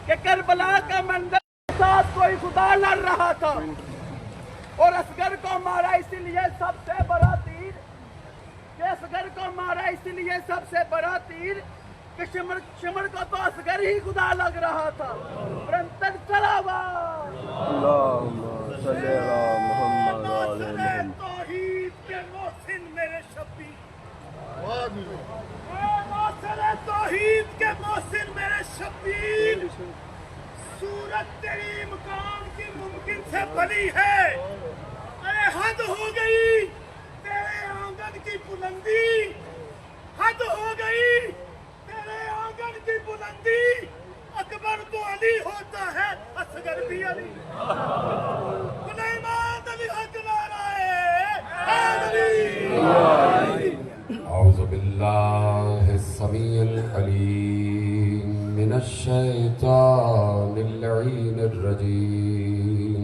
کہ کربلا کا منظر کے ساتھ کوئی خدا لڑ رہا تھا اور اصغر کو مارا اسی لیے سب سے بڑا تیر کہ شمر کو تو اصغر ہی خدا لگ رہا تھا. برنتن صلوات اللہم صلی علی محمد وعلی محمد. توحید کے محسن میرے شبیر, ناصر توحید کے محسن میرے شبیر, صورت تیری مقام کی ممکن سے بلی ہے. ارے حد ہو گئی تیرے آنگن کی بلندی, حد ہو گئی تیرے آنگن کی بلندی. اکبر تو علی ہوتا ہے, اصغر بھی علی. سلیمان علی حق نعرہ علی. اعوذ باللہ السمیع العلیم من الشیطان اللعین الرجیم.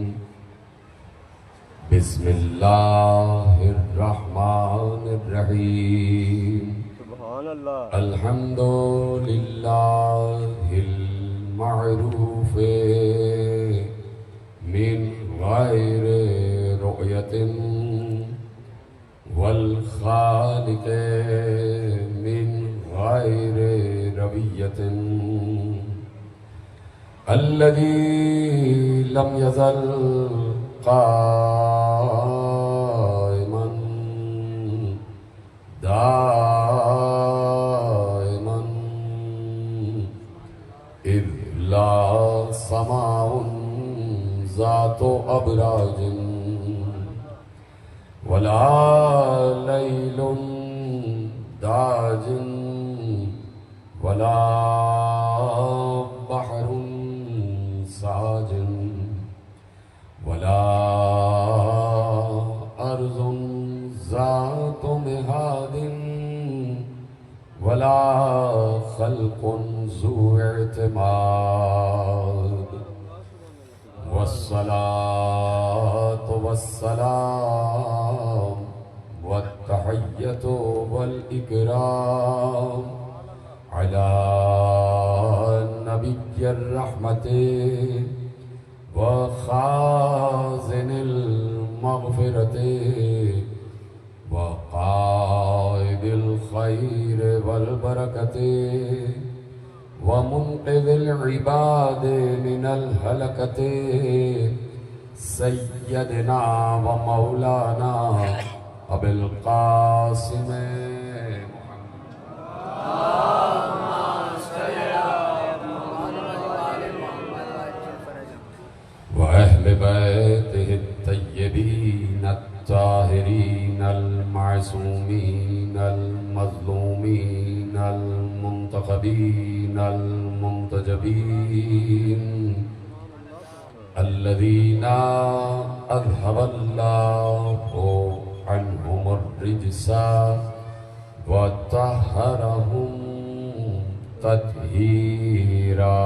بسم اللہ الرحمن الرحیم. سبحان اللہ. الحمد للہ المعروف من غیر رؤیت والخالق من غیر رویت الذي لم يزل قائما دائما اذ لا سماء ذات ابراج ولا لیل داج ولا بحر ساج ولا ارض ذات مہاد ولا خلق ذو اعتماد. والصلاة والسلام والتحية والإكرام على نبي الرحمة وخازن المغفرة وقائد الخير والبركة ومنقذ العباد من الهلكة سيدنا ومولانا أبي القاسم وأهل بيته الطيبين الطاهرين المعصومين المظلومين المنتخبين المنتجبين الذين أذهب الله عنهم الرجس وطهرهم تطهيرا.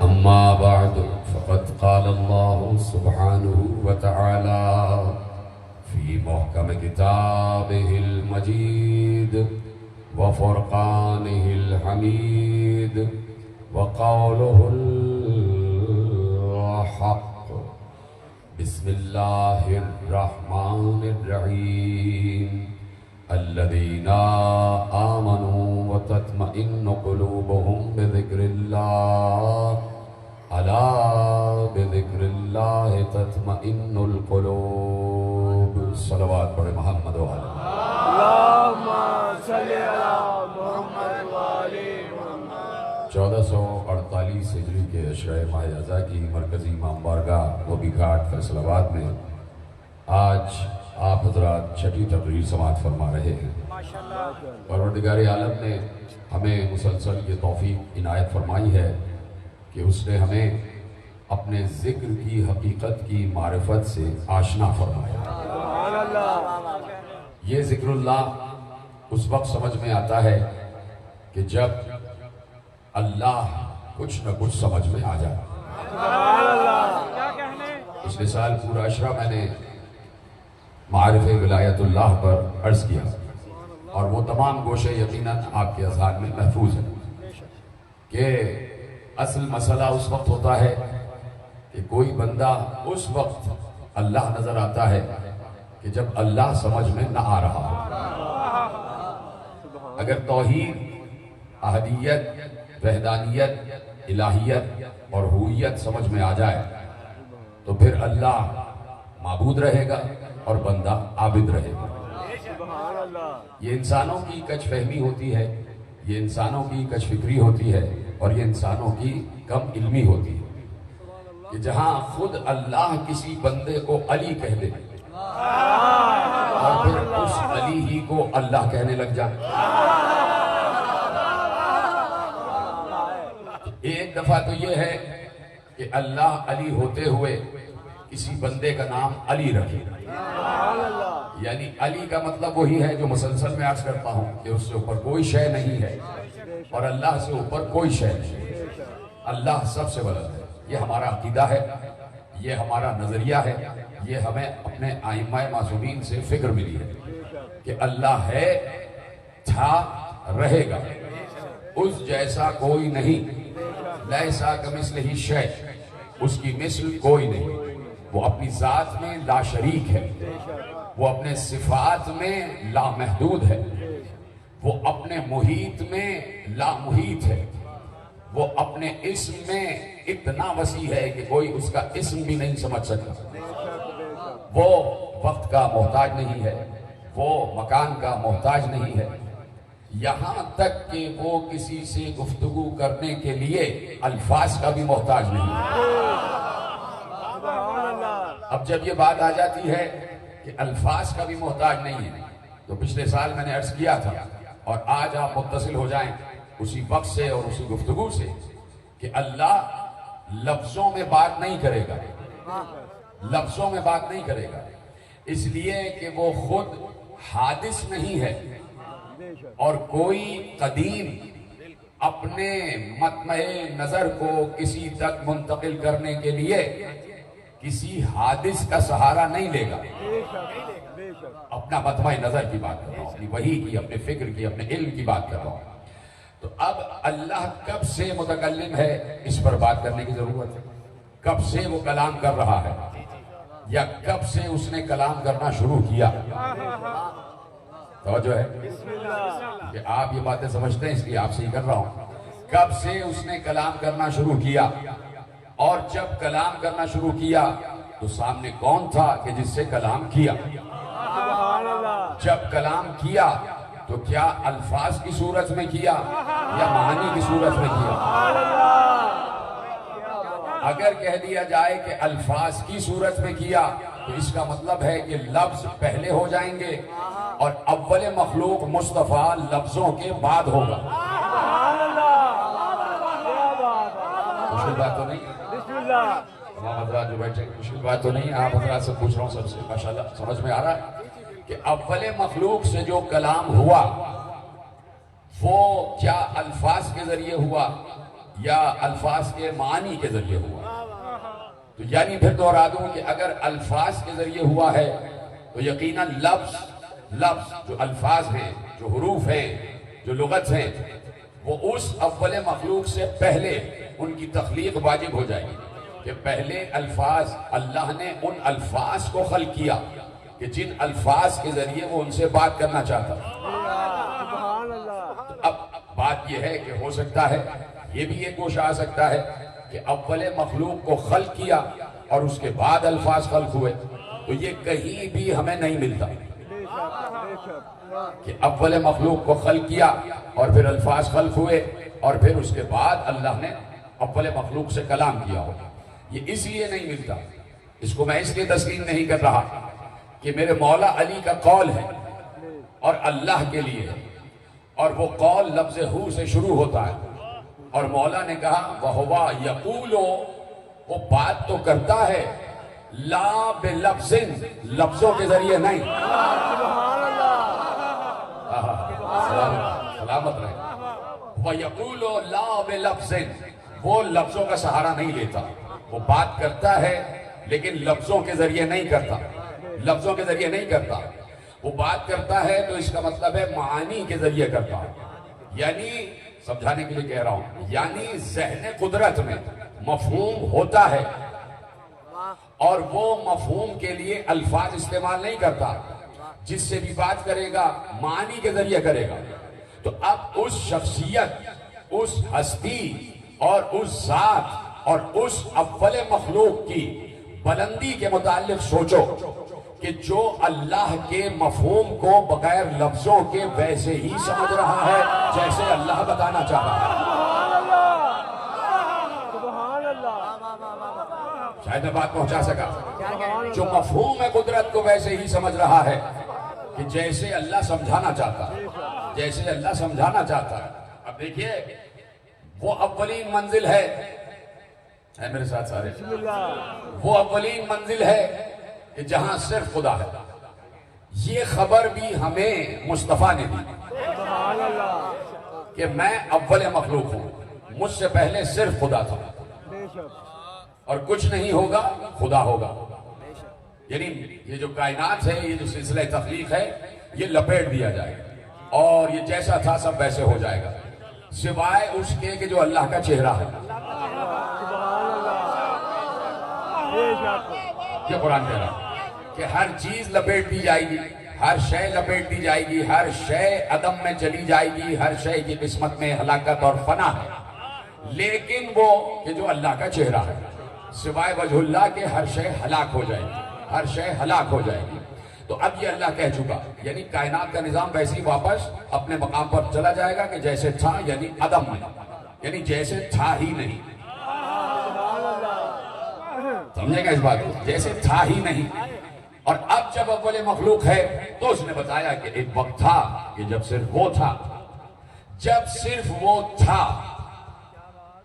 أما بعد فقد قال الله سبحانه وتعالى في محكم كتابه المجيد وفرقانه الحميد وقوله الحق. بسم الله الرحمن الرحيم. الذين آمنوا وتطمئن قلوبهم بذكر الله ألا بذكر الله تطمئن القلوب. صلوات پڑھے محمد وعلی. اللہم صلی علی محمد وعلی محمد. 1448 ہجری کے عشرۂ ماہ اذا کی مرکزی امام بارگاہ گوبی گھاٹ فیصل آباد میں آج آپ حضرات چھٹی تقریر سماعت فرما رہے ہیں. پروردگار عالم نے ہمیں مسلسل یہ توفیق عنایت فرمائی ہے کہ اس نے ہمیں اپنے ذکر کی حقیقت کی معرفت سے آشنا فرمایا. یہ ذکر اللہ اس وقت سمجھ میں آتا ہے کہ جب اللہ کچھ نہ کچھ سمجھ میں آ جائے. پچھلے سال پورا عشرہ میں نے معارف ولایت اللہ پر عرض کیا اور وہ تمام گوشے یقیناً آپ کے اذہان میں محفوظ ہیں کہ اصل مسئلہ اس وقت ہوتا ہے کہ کوئی بندہ اس وقت اللہ نظر آتا ہے کہ جب اللہ سمجھ میں نہ آ رہا ہو۔ اگر توحید، احدیت، وحدانیت، الہیت اور ہویت سمجھ میں آ جائے تو پھر اللہ معبود رہے گا اور بندہ عابد رہے گا۔ یہ انسانوں کی کچ فہمی ہوتی ہے، یہ انسانوں کی کچ فکری ہوتی ہے، اور یہ انسانوں کی کم علمی ہوتی ہے کہ جہاں خود اللہ کسی بندے کو علی کہہ دے اور پھر اس علی ہی کو اللہ کہنے لگ جائے۔ ایک دفعہ تو یہ ہے کہ اللہ علی ہوتے ہوئے کسی بندے کا نام علی رکھے، یعنی علی کا مطلب وہی ہے جو مسلسل میں عرض کرتا ہوں کہ اس سے اوپر کوئی شے نہیں ہے اور اللہ سے اوپر کوئی شے نہیں ہے، اللہ سب سے بلند ہے۔ یہ ہمارا عقیدہ ہے، یہ ہمارا نظریہ ہے، یہ ہمیں اپنے ائمہ معصومین سے فکر ملی ہے کہ اللہ ہے، تھا، رہے گا، اس جیسا کوئی نہیں، لیسا کمثلہ شیء، اس کی مثل کوئی نہیں، وہ اپنی ذات میں لا شریک ہے، وہ اپنے صفات میں لا محدود ہے، وہ اپنے محیط میں لا محیط ہے، وہ اپنے اسم میں اتنا وسیع ہے کہ کوئی اس کا اسم بھی نہیں سمجھ سکتا، وہ وقت کا محتاج نہیں ہے، وہ مکان کا محتاج نہیں ہے، یہاں تک کہ وہ کسی سے گفتگو کرنے کے لیے الفاظ کا بھی محتاج نہیں ہے۔ اب جب یہ بات آ جاتی ہے کہ الفاظ کا بھی محتاج نہیں ہے تو پچھلے سال میں نے عرض کیا تھا اور آج آپ متصل ہو جائیں اسی وقت سے اور اسی گفتگو سے کہ اللہ لفظوں میں بات نہیں کرے گا، لفظوں میں بات نہیں کرے گا، اس لیے کہ وہ خود حادث نہیں ہے اور کوئی قدیم اپنے مطمع نظر کو کسی تک منتقل کرنے کے لیے کسی حادث کا سہارا نہیں لے گا۔ اپنا مطمع نظر کی بات کر رہا ہوں، اپنی وحی کی، اپنے فکر کی، اپنے علم کی بات کر رہا ہوں۔ تو اب اللہ کب سے متکلم ہے اس پر بات کرنے کی ضرورت ہے، کب سے وہ کلام کر رہا ہے یا کب سے اس نے کلام کرنا شروع کیا۔ توجہ ہے کہ آپ یہ باتیں سمجھتے ہیں، اس لیے آپ سے ہی کر رہا ہوں۔ کب سے اس نے کلام کرنا شروع کیا، اور جب کلام کرنا شروع کیا تو سامنے کون تھا کہ جس سے کلام کیا؟ جب کلام کیا تو کیا الفاظ کی صورت میں کیا یا معانی کی صورت میں کیا؟ اگر کہہ دیا جائے کہ الفاظ کی صورت میں کیا تو اس کا مطلب ہے کہ لفظ پہلے ہو جائیں گے اور اول مخلوق مصطفیٰ لفظوں کے بعد ہوگا۔ مشکل بات تو نہیں؟ تمام حضرات جو بیٹھے، مشکل بات تو نہیں؟ آپ حضرات سے پوچھ رہا ہوں، سب سے ماشاءاللہ سمجھ میں آ رہا ہے کہ اول مخلوق سے جو کلام ہوا وہ کیا الفاظ کے ذریعے ہوا یا الفاظ کے معنی کے ذریعے ہوا؟ تو یعنی پھر دوہرا دوں کہ اگر الفاظ کے ذریعے ہوا ہے تو یقیناً لفظ جو الفاظ ہیں، جو حروف ہیں، جو لغت ہیں، وہ اس اول مخلوق سے پہلے ان کی تخلیق واجب ہو جائے گی کہ پہلے الفاظ، اللہ نے ان الفاظ کو خلق کیا کہ جن الفاظ کے ذریعے وہ ان سے بات کرنا چاہتا۔ اب بات یہ ہے کہ ہو سکتا ہے یہ بھی ایک گوشہ آ سکتا ہے کہ اول مخلوق کو خلق کیا اور اس کے بعد الفاظ خلق ہوئے، تو یہ کہیں بھی ہمیں نہیں ملتا کہ اول مخلوق کو خلق کیا اور پھر الفاظ خلق ہوئے اور پھر اس کے بعد اللہ نے اول مخلوق سے کلام کیا ہو۔ یہ اس لیے نہیں ملتا، اس کو میں اس لیے تسلیم نہیں کر رہا کہ میرے مولا علی کا قول ہے اور اللہ کے لیے ہے، اور وہ قول لفظ ہو سے شروع ہوتا ہے، اور مولا نے کہا وَهُوَ يَقُولُ، وہ بات تو کرتا ہے لا بلفظ، لفظوں کے ذریعے نہیں۔ سلامت رہے۔ وَيَقُولُ لَا بِلَفْظٍ، وہ لفظوں کا سہارا نہیں لیتا، وہ بات کرتا ہے لیکن لفظوں کے ذریعے نہیں کرتا، لفظوں کے ذریعے نہیں کرتا۔ وہ بات کرتا ہے تو اس کا مطلب ہے معانی کے ذریعے کرتا ہے، یعنی سمجھانے کے لیے کہہ رہا ہوں، یعنی ذہن قدرت میں مفہوم ہوتا ہے اور وہ مفہوم کے لیے الفاظ استعمال نہیں کرتا، جس سے بھی بات کرے گا معانی کے ذریعے کرے گا۔ تو اب اس شخصیت، اس ہستی اور اس ذات اور اس اول مخلوق کی بلندی کے متعلق سوچو کہ جو اللہ کے مفہوم کو بغیر لفظوں کے ویسے ہی سمجھ رہا ہے جیسے اللہ بتانا چاہ رہا ہے۔ شاید میں بات پہنچا سکا۔ جو مفہوم ہے قدرت کو ویسے ہی سمجھ رہا ہے کہ جیسے اللہ سمجھانا چاہتا ہے، جیسے اللہ سمجھانا چاہتا ہے۔ اب دیکھیے وہ اولین منزل ہے میرے ساتھ سارے، وہ اولین منزل ہے کہ جہاں صرف خدا ہے۔ یہ خبر بھی ہمیں مصطفیٰ نے دی کہ میں اول مخلوق ہوں، مجھ سے پہلے صرف خدا تھا اور کچھ نہیں ہوگا خدا ہوگا۔ یعنی یہ جو کائنات ہے، یہ جو سلسلہ تخلیق ہے، یہ لپیٹ دیا جائے گا اور یہ جیسا تھا سب ویسے ہو جائے گا، سوائے اس کے کہ جو اللہ کا چہرہ ہے۔ یہ قرآن کہہ رہا ہے کہ ہر چیز لپیٹ دی جائے گی، ہر شے لپیٹ دی جائے گی، ہر شے عدم میں چلی جائے گی، ہر شے کی قسمت میں ہلاکت اور فنا ہے، لیکن وہ کہ جو اللہ کا چہرہ ہے، سوائے وجہ اللہ کے ہر شے ہلاک ہو جائے گی، ہر شے ہلاک ہو جائے گی۔ تو اب یہ اللہ کہہ چکا، یعنی کائنات کا نظام ویسے ہی واپس اپنے مقام پر چلا جائے گا کہ جیسے تھا، یعنی عدم میں، یعنی جیسے تھا ہی نہیں۔ سمجھے گا اس بات کو؟ جیسے تھا ہی نہیں۔ اور اب جب اول مخلوق ہے تو اس نے بتایا کہ ایک وقت تھا کہ جب صرف وہ تھا، جب صرف وہ تھا،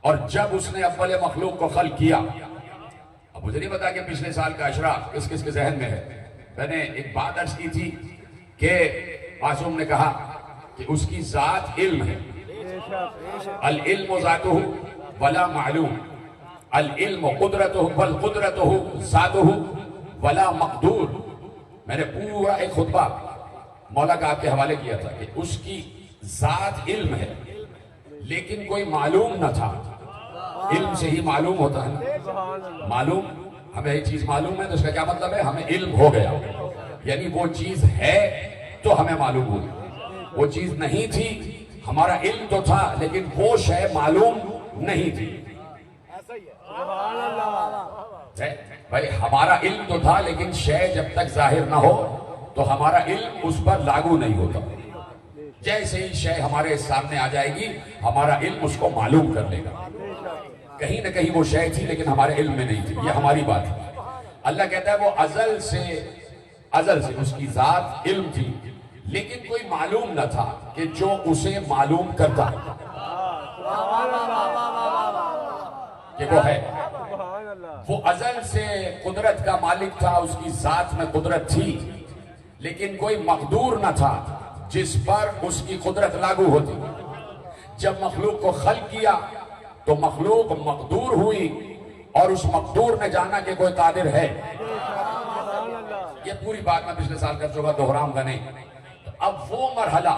اور جب اس نے اول مخلوق کو خلق کیا۔ اب مجھے نہیں پتا کہ پچھلے سال کا اشرا کس کس کے ذہن میں ہے۔ میں نے ایک بات عرض کی تھی کہ معصوم نے کہا کہ اس کی ذات علم ہے، العلم ذاتہ ولا معلوم، العلم قدرتہ والقدرتہ ذاتہ ولا مقدور۔ میں نے پورا ایک خطبہ مولا کا آپ کے حوالے کیا تھا کہ اس کی ذات علم ہے لیکن کوئی معلوم نہ تھا۔ علم سے ہی معلوم ہوتا ہے، معلوم ہمیں ایک چیز معلوم ہے تو اس کا کیا مطلب ہے؟ ہمیں علم ہو گیا، یعنی وہ چیز ہے تو ہمیں معلوم ہوئی، وہ چیز نہیں تھی، ہمارا علم تو تھا لیکن وہ شے معلوم نہیں تھی۔ بھائی ہمارا علم تو تھا لیکن شے جب تک ظاہر نہ ہو تو ہمارا علم اس پر لاگو نہیں ہوتا۔ جیسے ہی شے ہمارے سامنے آ جائے گی ہمارا علم اس کو معلوم کر لے گا۔ کہیں نہ کہیں وہ شے تھی لیکن ہمارے علم میں نہیں تھی، یہ ہماری بات ہے۔ اللہ کہتا ہے وہ ازل سے اس کی ذات علم تھی لیکن کوئی معلوم نہ تھا کہ جو اسے معلوم کرتا کہ وہ ہے۔ وہ ازل سے قدرت کا مالک تھا، اس کی ذات میں قدرت تھی لیکن کوئی مقدور نہ تھا جس پر اس کی قدرت لاگو ہوتی۔ جب مخلوق کو خلق کیا تو مخلوق مقدور ہوئی اور اس مقدور نے جانا کہ کوئی قادر ہے۔ یہ پوری بات میں پچھلے سال کر چکا، دہراؤں گا نہیں۔ اب وہ مرحلہ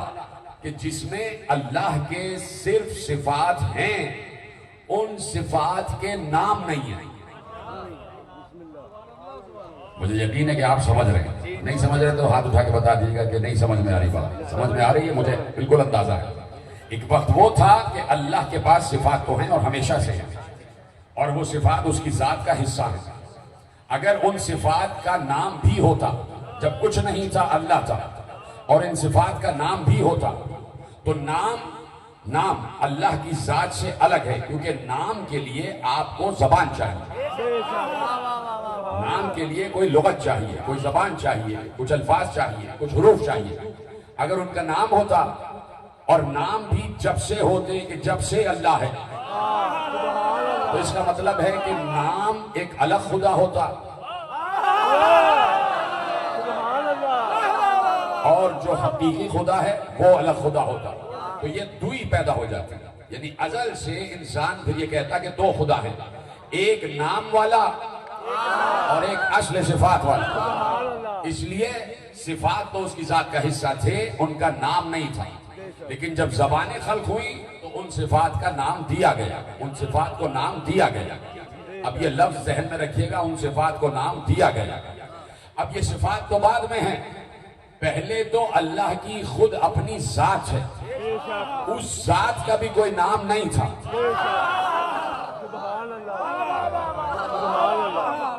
کہ جس میں اللہ کے صرف صفات ہیں، ان صفات کے نام نہیں ہیں۔ مجھے یقین ہے کہ آپ سمجھ رہے ہیں، نہیں سمجھ رہے تو ہاتھ اٹھا کے بتا دیجیے گا کہ نہیں سمجھ میں آ رہی بات۔ سمجھ میں آ رہی ہے، مجھے بالکل اندازہ ہے۔ ایک وقت وہ تھا کہ اللہ کے پاس صفات تو ہیں اور ہمیشہ سے ہیں، اور وہ صفات اس کی ذات کا حصہ ہیں۔ اگر ان صفات کا نام بھی ہوتا، جب کچھ نہیں تھا اللہ تھا، اور ان صفات کا نام بھی ہوتا تو نام اللہ کی ذات سے الگ ہے، کیونکہ نام کے لیے آپ کو زبان چاہیے، نام کے لیے کوئی لغت چاہیے، کوئی زبان چاہیے، کچھ الفاظ چاہیے، کچھ حروف چاہیے۔ اگر ان کا نام ہوتا اور نام بھی جب سے ہوتے کہ جب سے اللہ ہے، تو اس کا مطلب ہے کہ نام ایک الگ خدا ہوتا اور جو حقیقی خدا ہے وہ الگ خدا ہوتا، تو یہ دوئی پیدا ہو جاتی ہے۔ یعنی ازل سے انسان پھر یہ کہتا کہ دو خدا ہیں، ایک نام والا اور ایک اصل صفات والا۔ اس لیے صفات تو اس کی ذات کا حصہ تھے، ان کا نام نہیں تھا، لیکن جب زبانیں خلق ہوئی تو ان صفات کا نام دیا گیا، ان صفات کو نام دیا گیا۔ اب یہ لفظ ذہن میں رکھیے گا، ان صفات کو نام دیا گیا۔ اب یہ صفات تو بعد میں ہیں، پہلے تو اللہ کی خود اپنی ذات ہے، اس ذات کا بھی کوئی نام نہیں تھا،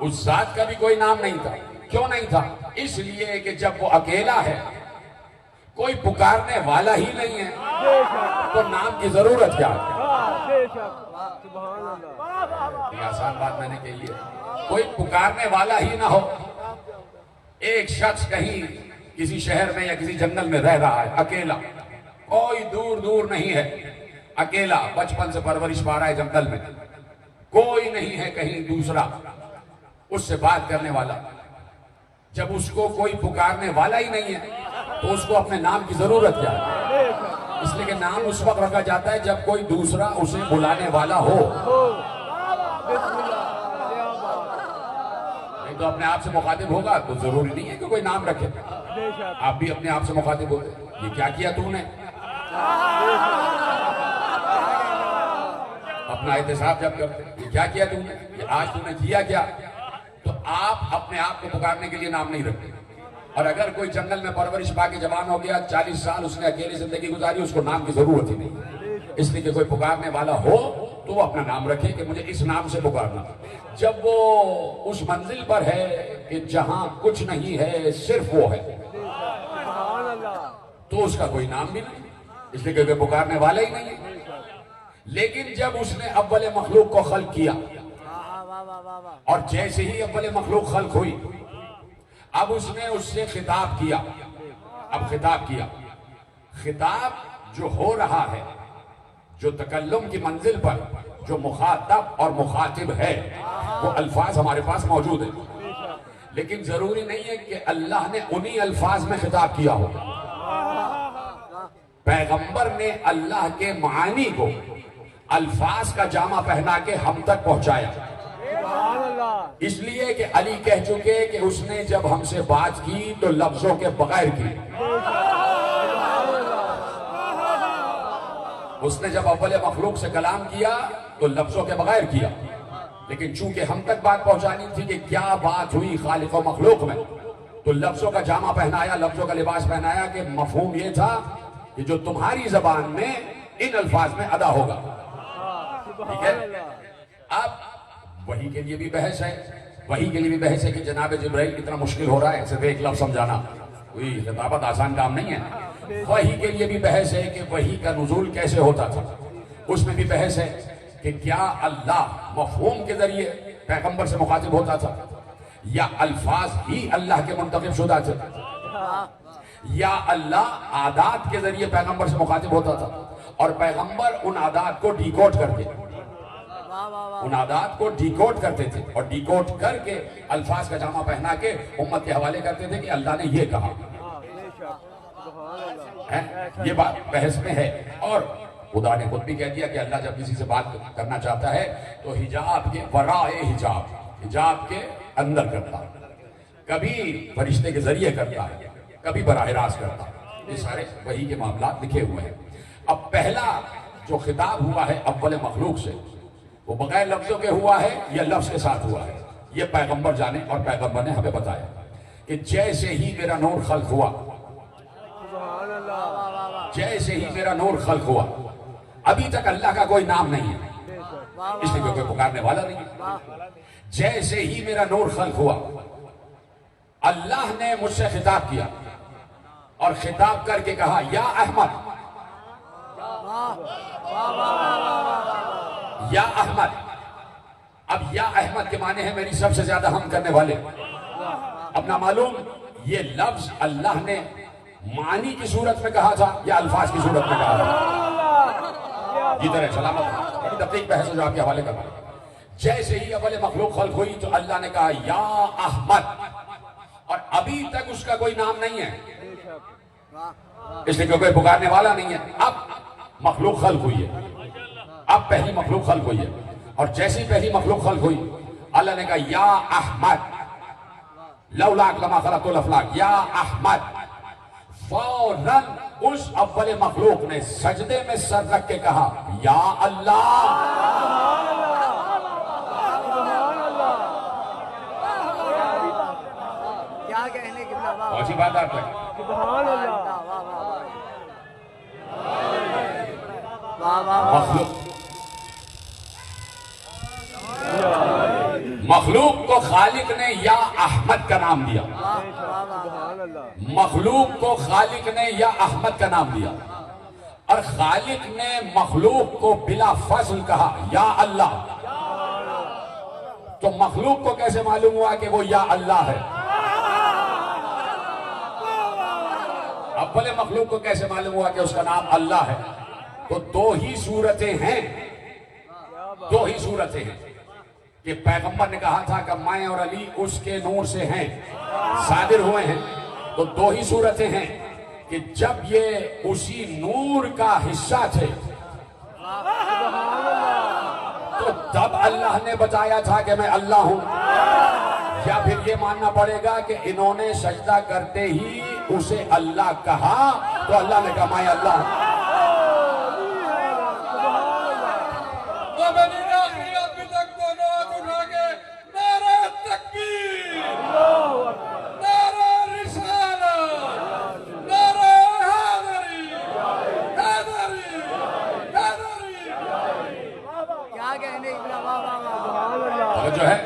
اس ذات کا بھی کوئی نام نہیں تھا۔ کیوں نہیں تھا؟ اس لیے کہ جب وہ اکیلا ہے، کوئی پکارنے والا ہی نہیں ہے، تو نام کی ضرورت کیا ہے؟ یہ آسان بات میں نے کہی ہے، کوئی پکارنے والا ہی نہ ہو۔ ایک شخص کہیں کسی شہر میں یا کسی جنگل میں رہ رہا ہے اکیلا، کوئی دور دور نہیں ہے، اکیلا بچپن سے پرورش پا رہا ہے جنگل میں، کوئی نہیں ہے کہیں دوسرا اس سے بات کرنے والا۔ جب اس کو کوئی پکارنے والا ہی نہیں ہے تو اس کو اپنے نام کی ضرورت کیا ہے؟ اس لیے کہ نام اس وقت رکھا جاتا ہے جب کوئی دوسرا اسے بلانے والا ہو۔ نہیں تو اپنے آپ سے مخاطب ہوگا تو ضروری نہیں ہے کہ کوئی نام رکھے۔ آپ بھی اپنے آپ سے مخاطب ہوتے، یہ کیا کیا تو نے؟ اپنا احتساب جب کرتے، یہ کیا کیا تو نے؟ یہ آج تو نے کیا کیا؟ تو آپ اپنے آپ کو پکارنے کے لیے نام نہیں رکھتے۔ اور اگر کوئی جنگل میں پرورش پا کے جوان ہو گیا، 40 سال اس نے اکیلی زندگی گزاری، اس کو نام کی ضرورت ہی نہیں، اس لیے کہ کوئی پکارنے والا ہو تو وہ اپنا نام رکھے کہ مجھے اس نام سے پکارنا۔ جب وہ اس منزل پر ہے کہ جہاں کچھ نہیں ہے، صرف وہ ہے، تو اس کا کوئی نام بھی نہیں، اس لیے کہ کوئی پکارنے والا ہی نہیں ہے۔ لیکن جب اس نے اول مخلوق کو خلق کیا، اور جیسے ہی اول مخلوق خلق ہوئی، اب اس نے اس سے خطاب کیا۔ اب خطاب کیا، خطاب جو ہو رہا ہے، جو تکلم کی منزل پر جو مخاطب اور مخاطب ہے، وہ الفاظ ہمارے پاس موجود ہیں، لیکن ضروری نہیں ہے کہ اللہ نے انہی الفاظ میں خطاب کیا ہو۔ پیغمبر نے اللہ کے معانی کو الفاظ کا جامع پہنا کے ہم تک پہنچایا، اس لیے کہ علی کہہ چکے کہ اس نے جب ہم سے بات کی تو لفظوں کے بغیر کی۔ اس نے جب اول مخلوق سے کلام کیا تو لفظوں کے بغیر کیا، لیکن چونکہ ہم تک بات پہنچانی تھی کہ کیا بات ہوئی خالق و مخلوق میں، تو لفظوں کا جامع پہنایا، لفظوں کا لباس پہنایا کہ مفہوم یہ تھا کہ جو تمہاری زبان میں ان الفاظ میں ادا ہوگا۔ ٹھیک ہے؟ اب وحی کے لیے بھی بحث ہے، وحی کے لیے بھی بحث ہے کہ جناب جبرائیل اتنا مشکل ہو رہا ہے صرف ایک لفظ سمجھانا، کوئی خطابت آسان کام نہیں ہے۔ وحی کے لیے بھی بحث ہے کہ وحی کا نزول کیسے ہوتا تھا، اس میں بھی بحث ہے کہ کیا اللہ مفہوم کے ذریعے پیغمبر سے مخاطب ہوتا تھا، یا الفاظ ہی اللہ کے منتخب شدہ تھے، یا اللہ عادات کے ذریعے پیغمبر سے مخاطب ہوتا تھا، اور پیغمبر ان عادات کو ڈیکوڈ کرتے، ان عادات کو ڈیکوڈ کرتے تھے، اور ڈیکوڈ کر کے الفاظ کا جامع پہنا کے امت کے حوالے کرتے تھے کہ اللہ نے یہ کہا ہے۔ یہ بات بحث میں ہے، اور خدا نے خود بھی کہہ دیا کہ اللہ جب کسی سے بات کرنا چاہتا ہے تو حجاب کے ورائے حجاب کے اندر کرتا ہے، کبھی فرشتے کے ذریعے کرتا ہے، کبھی براہ راست کرتا ہے۔ یہ سارے وحی کے معاملات لکھے ہوئے ہیں۔ اب پہلا جو خطاب ہوا ہے اول مخلوق سے، وہ بغیر لفظوں کے ہوا ہے یا لفظ کے ساتھ ہوا ہے، یہ پیغمبر جانے، اور پیغمبر نے ہمیں بتایا کہ جیسے ہی میرا نور خلق ہوا، جیسے ہی میرا نور خلق ہوا، ابھی تک اللہ کا کوئی نام نہیں ہے، اس لیے کوئی پکارنے والا نہیں ہے۔ جیسے ہی میرا نور خلق ہوا، اللہ نے مجھ سے خطاب کیا، اور خطاب کر کے کہا یا احمد، یا احمد۔ اب یا احمد کے معنی ہے میری سب سے زیادہ ہم کرنے والے۔ اپنا معلوم یہ لفظ اللہ نے معنی کی صورت میں کہا تھا یا الفاظ کی صورت میں کہا تھا؟ جی طرح سلامت تفریق بحث جو آپ کے حوالے کرنا۔ جیسے ہی اول مخلوق خلق ہوئی تو اللہ نے کہا یا احمد، اور ابھی تک اس کا کوئی نام نہیں ہے، اس لیے کوئی پکارنے والا نہیں ہے۔ اب مخلوق خلق ہوئی ہے، اب پہلی مخلوق خلق ہوئی ہے، اور جیسے ہی پہلی مخلوق خلق ہوئی اللہ نے کہا یا احمد، لولاک لما خلقت الافلاک یا احمد، فوراً اس اول مخلوق نے سجدے میں سر رکھ کے کہا یا اللہ۔ کیا کہنے کی بابا، کون سی بات آپ تک؟ سبحان اللہ۔ مخلوق کو خالق نے یا احمد کا نام دیا، سبحان اللہ۔ مخلوق کو خالق نے یا احمد کا نام دیا، اور خالق نے مخلوق کو بلا فضل کہا یا اللہ۔ تو مخلوق کو کیسے معلوم ہوا کہ وہ یا اللہ ہے؟ اول مخلوق کو کیسے معلوم ہوا کہ اس کا نام اللہ ہے؟ تو دو ہی صورتیں ہیں، دو ہی صورتیں ہیں کہ پیغمبر نے کہا تھا کہ میں اور علی اس کے نور سے ہیں، صادر ہوئے ہیں۔ تو دو ہی صورتیں ہیں کہ جب یہ اسی نور کا حصہ تھے تو تب اللہ نے بتایا تھا کہ میں اللہ ہوں، یا پھر یہ ماننا پڑے گا کہ انہوں نے سجدہ کرتے ہی اسے اللہ کہا تو اللہ نے کہا میں اللہ ہوں۔ جو ہے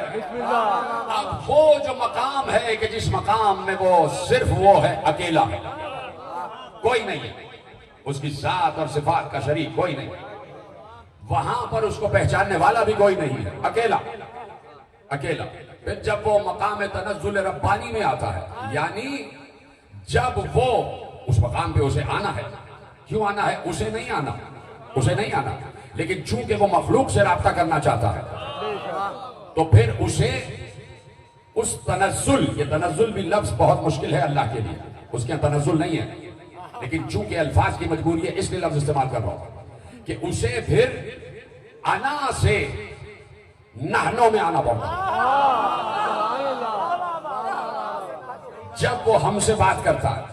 اب وہ جو مقام ہے کہ جس مقام میں وہ صرف وہ ہے، اکیلا ہے، کوئی نہیں ہے، اس کی ذات اور صفات کا شریک کوئی نہیں، وہاں پر اس کو پہچاننے والا بھی کوئی نہیں ہے، اکیلا اکیلا۔ پھر جب وہ مقام تنزل ربانی میں آتا ہے، یعنی جب وہ اس مقام پہ اسے آنا ہے، کیوں آنا ہے؟ اسے نہیں آنا، اسے نہیں آنا، لیکن چونکہ وہ مخلوق سے رابطہ کرنا چاہتا ہے تو پھر اسے اس تنزل، یہ تنزل بھی لفظ بہت مشکل ہے اللہ کے لیے، اس کے تنزل نہیں ہے، لیکن چونکہ الفاظ کی مجبوری ہے اس لیے لفظ استعمال کر رہا ہوں کہ اسے پھر انا سے نحنوں میں آنا پڑتا ہے۔ جب وہ ہم سے بات کرتا ہے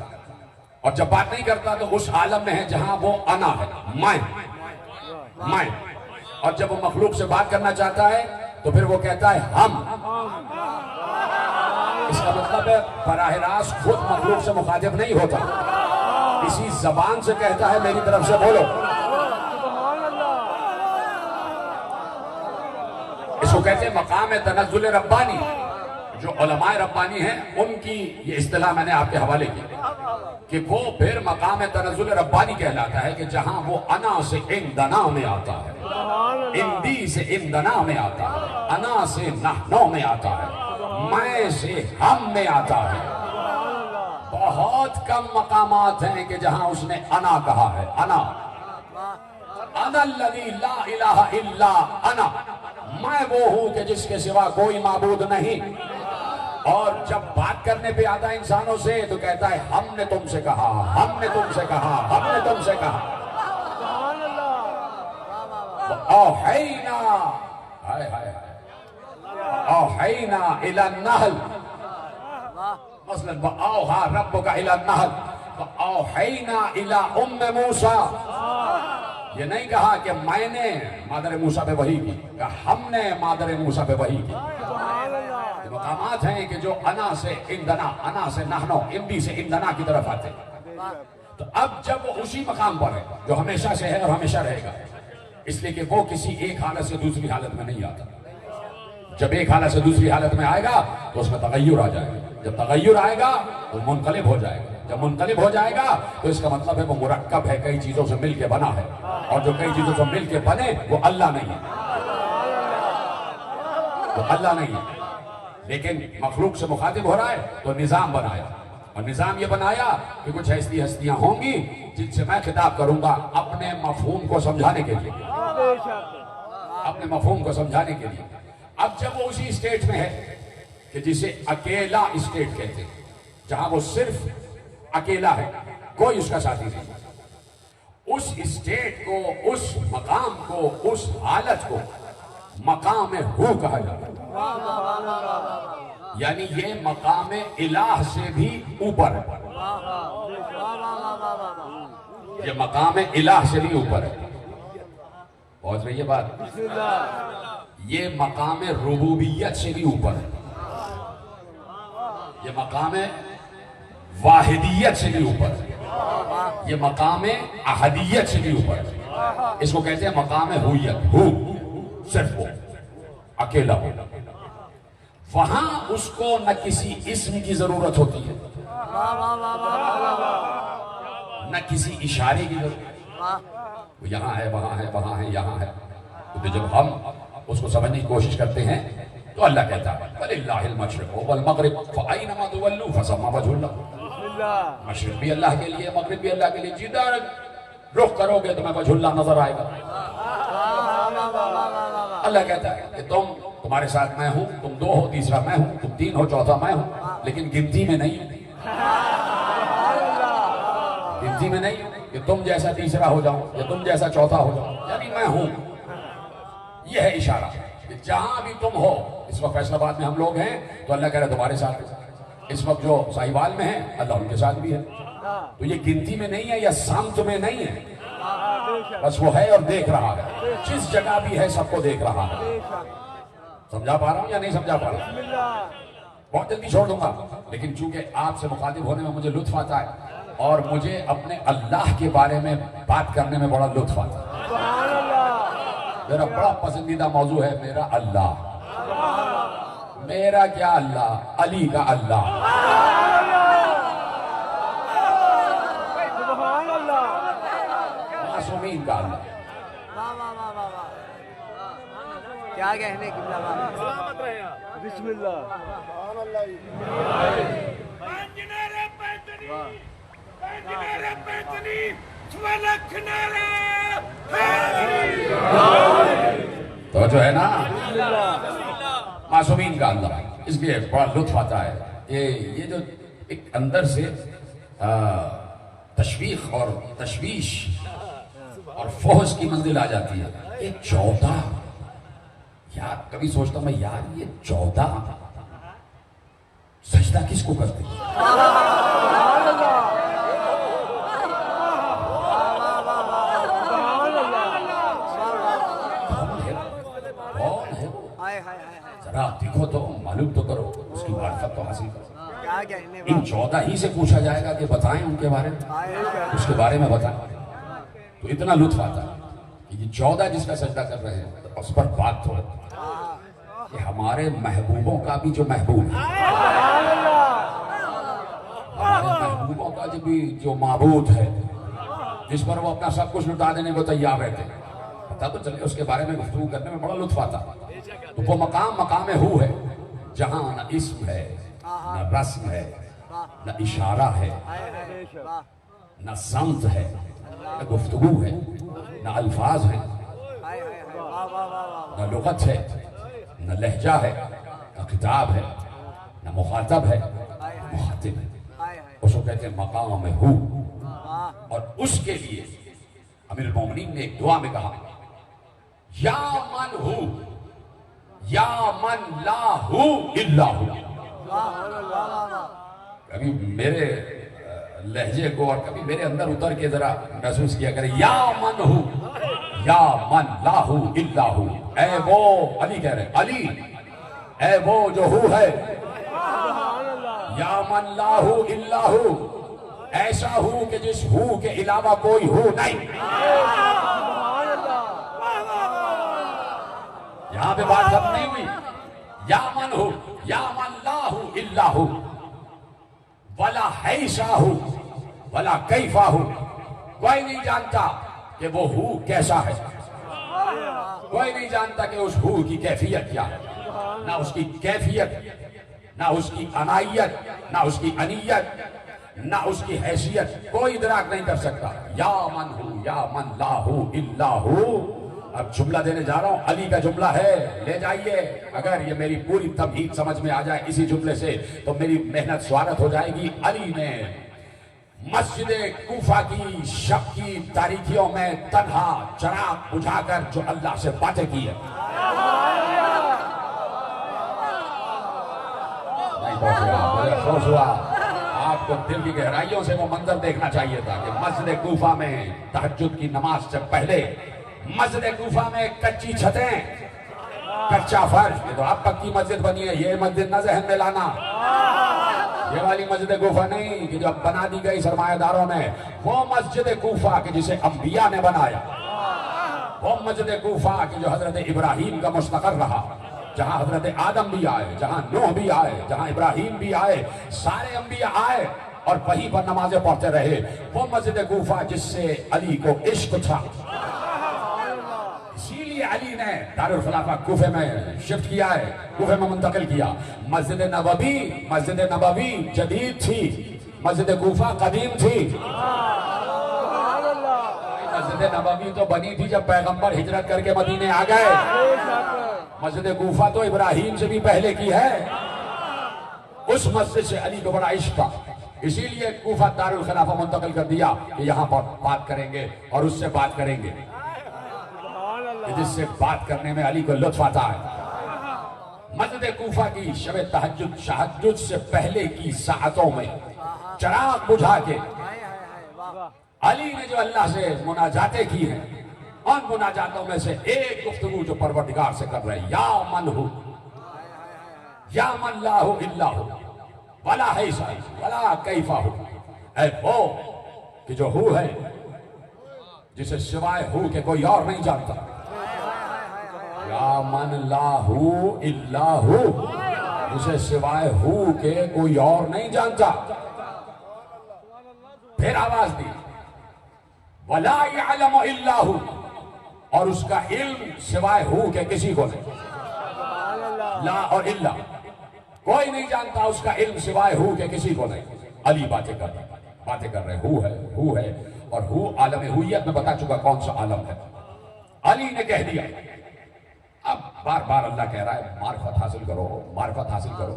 اور جب بات نہیں کرتا تو اس عالم میں ہے جہاں وہ انا ہے، میں، اور جب وہ مخلوق سے بات کرنا چاہتا ہے تو پھر وہ کہتا ہے ہم۔ اس کا مطلب ہے براہ راست خود مخلوق سے مخاطب نہیں ہوتا، اسی زبان سے کہتا ہے میری طرف سے بولو۔ اس کو کہتے ہیں مقام تنزل ربانی۔ جو علماء ربانی ہیں ان کی یہ اصطلاح میں نے آپ کے حوالے کی کہ وہ پھر مقام تنزل ربانی کہلاتا ہے کہ جہاں وہ انا سے اندنا میں آتا ہے، اندی سے اندنا میں آتا ہے، انا سے نحنو میں آتا ہے، میں سے ہم میں آتا ہے۔ بہت کم مقامات ہیں کہ جہاں اس نے انا کہا ہے، انا الذی لا الہ الا انا، میں وہ ہوں کہ جس کے سوا کوئی معبود نہیں۔ اور جب بات کرنے پہ آتا ہے انسانوں سے تو کہتا ہے ہم نے تم سے کہا، ہم نے تم سے کہا، ہم نے تم سے کہا۔ اوحینا، ہائے ہائے اوحینا الی النحل، مثلا اوحا ربک الی النحل اوحینا الی ام موسیٰ۔ یہ نہیں کہا کہ میں نے مادر موسیٰ پہ وحی کی، کہا ہم نے مادر موسیٰ پہ وحی کی۔ مقامات ہیں کہ جو انا سے اندنا، انا سے نحنو، اندی سے اندنا کی طرف آتے ہیں۔ تو اب جب وہ اسی مقام پر ہے جو ہمیشہ سے ہے اور ہمیشہ رہے گا، اس لیے کہ وہ کسی ایک حالت سے دوسری حالت میں نہیں آتا۔ جب ایک حالت سے دوسری حالت میں آئے گا تو اس میں تغیر آ جائے گا، جب تغیر آئے گا تو منقلب ہو جائے گا، جب منقلب ہو جائے گا تو اس کا مطلب ہے وہ مرکب ہے، کئی چیزوں سے مل کے بنا ہے، اور جو کئی چیزوں سے مل کے بنے وہ اللہ نہیں ہے، وہ اللہ نہیں ہے۔ لیکن مخلوق سے مخاطب ہو رہا ہے تو نظام بنایا، اور نظام یہ بنایا کہ کچھ ایسی ہستیاں ہوں گی جن سے میں خطاب کروں گا اپنے مفہوم کو سمجھانے کے لیے، اپنے مفہوم کو سمجھانے کے لیے۔ اب جب وہ اسی اسٹیٹ میں ہے کہ جسے اکیلا اسٹیٹ کہتے ہیں، جہاں وہ صرف اکیلا ہے، کوئی اس کا ساتھی نہیں، اس اسٹیٹ کو، اس مقام کو، اس حالت کو مقام ہو کہا جاتا ہے۔ یعنی یہ مقام الہ سے بھی اوپر ہے، یہ مقام الہ سے بھی اوپر ہے. پہنچ رہی ہے بات؟ یہ مقام ربوبیت سے بھی اوپر ہے، یہ مقام واحدیت سے بھی اوپر ہے، یہ مقام احدیت سے بھی اوپر ہے. اس کو کہتے ہیں مقام ہویت، ہو صرف وہ اکیلا ہو. وہاں اس کو نہ کسی اسم کی ضرورت ہوتی ہے، نہ کسی اشارے کی ضرورت. وہ یہاں ہے، وہاں ہے، وہاں ہے، یہاں ہے. تو جب ہم اس کو سمجھنے کی کوشش کرتے ہیں تو اللہ کہتا ہے وَلِلَّهِ الْمَشْرِقُ وَالْمَغْرِبُ فَأَيْنَمَا تُوَلُّوا فَثَمَّ وَجْهُ اللَّهِ. مشرق بھی اللہ کے لیے، مغرب بھی اللہ کے لیے. جدھر رخ کرو گے تمہیں وجہ اللہ نظر آئے گا. اللہ کہتا ہے کہ تمہارے ساتھ میں ہوں، تم دو ہو، تیسرا میں ہوں، تم تین ہو، چوتھا میں ہوں، لیکن گنتی میں نہیں ہوں. گنتی میں نہیں ہوں کہ تم جیسا تیسرا ہو جاؤں یا تم جیسا چوتھا ہو جاؤں، یعنی میں ہوں. یہ ہے اشارہ کہ جہاں بھی تم ہو. اس وقت فیصل آباد میں ہم لوگ ہیں تو اللہ کہہ رہا ہے تمہارے ساتھ. اس وقت جو ساہیوال میں ہیں اللہ ان کے ساتھ بھی ہے. تو یہ گنتی میں نہیں ہے یا سمت میں نہیں ہے، بس وہ ہے اور دیکھ رہا ہے. جس جگہ بھی ہے سب کو دیکھ رہا ہے. سمجھا پا رہا ہوں یا نہیں سمجھا پا رہا ہوں؟ بہت جلدی چھوڑ دوں گا، لیکن چونکہ آپ سے مخاطب ہونے میں مجھے لطف آتا ہے اور مجھے اپنے اللہ کے بارے میں بات کرنے میں بڑا لطف آتا ہے. میرا بڑا پسندیدہ موضوع ہے میرا اللہ. میرا کیا اللہ؟ علی کا اللہ. معصومین کا اللہ. کیا کہنے کی بسم اللہ. تو جو ہے نا معصومین کا اللہ، اس لیے بڑا لطف آتا ہے. یہ جو ایک اندر سے تشویق اور تشویش اور فحش کی منزل آ جاتی ہے. یہ 14 یار کبھی سوچتا ہوں میں، یار یہ 14 سجدہ کس کو کرتے ہیں؟ ذرا دیکھو تو، معلوم تو کرو، اس کی معرفت تو حاصل کرو. ان 14 ہی سے پوچھا جائے گا کہ بتائیں ان کے بارے میں، اس کے بارے میں بتائیں. تو اتنا لطف آتا ہے کہ یہ 14 جس کا سجدہ کر رہے ہیں اس پر بات ہو کہ ہمارے محبوبوں کا بھی جو محبوب ہے، ہمارے محبوبوں کا جو معبود ہے، جس پر وہ اپنا سب کچھ لٹا دینے کو تیار رہتے ہیں. پتہ تو چلے اس کے بارے میں گفتگو کرنے میں بڑا لطف آتا. تو وہ مقام ہو ہے جہاں نہ اسم ہے، نہ رسم ہے، نہ اشارہ ہے، نہ سمت ہے، نہ گفتگو ہے، نہ الفاظ ہیں، نہ لغت ہے، نہ لہجہ ہے، نہ خطاب ہے، نہ مخاطب ہے، مخاطب ہے. اس کو کہتے ہیں مقام ہو. اور اس کے لیے امیر المومنین نے ایک دعا میں کہا یا من ہو یا من لا ہو الا ہو. کبھی میرے لہجے کو اور کبھی میرے اندر اتر کے ذرا محسوس کیا کرے. یا من ہو یا من لا ہو الا ہو. اے وہ علی کہہ رہے علی، اے وہ جو ہو ہے. یا من لا ہو الا ہو، ایسا ہو کہ جس ہو کے علاوہ کوئی ہو نہیں. یہاں پہ بات ختم نہیں ہوئی. یا من ہو یا من لا ہو الا ہو، ولا حیثا ہو ولا کیفا ہو. کوئی نہیں جانتا کہ وہ ہو کیسا ہے، کوئی نہیں جانتا کہ اس ہو کی کیفیت کیا ہے. نہ اس کی کیفیت، نہ اس کی عنایت، نہ اس کی انیت، نہ اس کی حیثیت کوئی ادراک نہیں کر سکتا. یا من ہو یا من لا ہو الا ہو. اب جملہ دینے جا رہا ہوں، علی کا جملہ ہے، لے جائیے. اگر یہ میری پوری تمہید سمجھ میں آ جائے اسی جملے سے تو میری محنت سوارت ہو جائے گی. علی نے مسجد کوفہ کی شب کی تاریکیوں میں تنہا چراغ بجھا کر جو اللہ سے باتیں کی ہے. نہیں پہنچے آپ. مجھے افسوس ہوا, آپ کو دل کی گہرائیوں سے وہ منظر دیکھنا چاہیے تھا کہ مسجد کوفہ میں تہجد کی نماز سے پہلے مسجد کوفہ میں کچی چھتیں, کچا فرش. یہ تو اب پکی مسجد بنی ہے, یہ مسجد نہ ذہن میں لانا. یہ والی مسجد کوفہ نہیں کہ جو اب بنا دی گئی سرمایہ داروں نے, وہ مسجد کوفہ کہ جسے انبیاء نے بنایا, وہ مسجد کوفہ کہ جو حضرت ابراہیم کا مستقر رہا, جہاں حضرت آدم بھی آئے, جہاں نوح بھی آئے, جہاں ابراہیم بھی آئے, سارے انبیاء آئے اور وہیں پر نمازیں پڑھتے رہے. وہ مسجد کوفہ جس سے علی کو عشق تھا, اسی لیے علی نے دارالخلافہ کوفے میں شفٹ کیا ہے, کوفے میں منتقل کیا. مسجد نبوی جدید تھی, مسجد کوفہ قدیم تھی. مسجد نبوی تو بنی تھی جب پیغمبر ہجرت کر کے مدینے آ گئے. مسجد کوفہ تو ابراہیم سے بھی پہلے کی ہے. اس مسجد سے علی کو بڑا عشق تھا, اسی لیے کوفہ دارالخلافہ منتقل کر دیا کہ یہاں پر بات کریں گے اور اس سے بات کریں گے, جس سے بات کرنے میں علی کو لطف آتا ہے. مسجد کوفہ کی شب تہجد سے پہلے کی ساعتوں میں چراغ بجھا کے علی نے جو اللہ سے مناجاتیں کی ہیں, ان مناجاتوں میں سے ایک گفتگو جو پروردگار سے کر رہے ہیں, یا من ہو, یا من لا ہو الا ہو, ولا حیث ولا کیفہ ہو. اے وہ کہ جو ہو ہے, جسے سوائے ہو کے کوئی اور نہیں جانتا. یا من لا ہو الا ہو, جسے سوائے ہو کے کوئی اور نہیں جانتا. پھر آواز دی, ولا یعلم الا ہو, اور اس کا علم سوائے ہو کے کسی کو نہیں. لا اور الا, کوئی نہیں جانتا اس کا علم سوائے ہو کے کسی کو نہیں. علی باتیں کر رہے ہو ہے اور ہو عالم ہویت میں بتا چکا کون سا عالم ہے. علی نے کہہ دیا. اب بار بار اللہ کہہ رہا ہے معرفت حاصل کرو, معرفت حاصل کرو,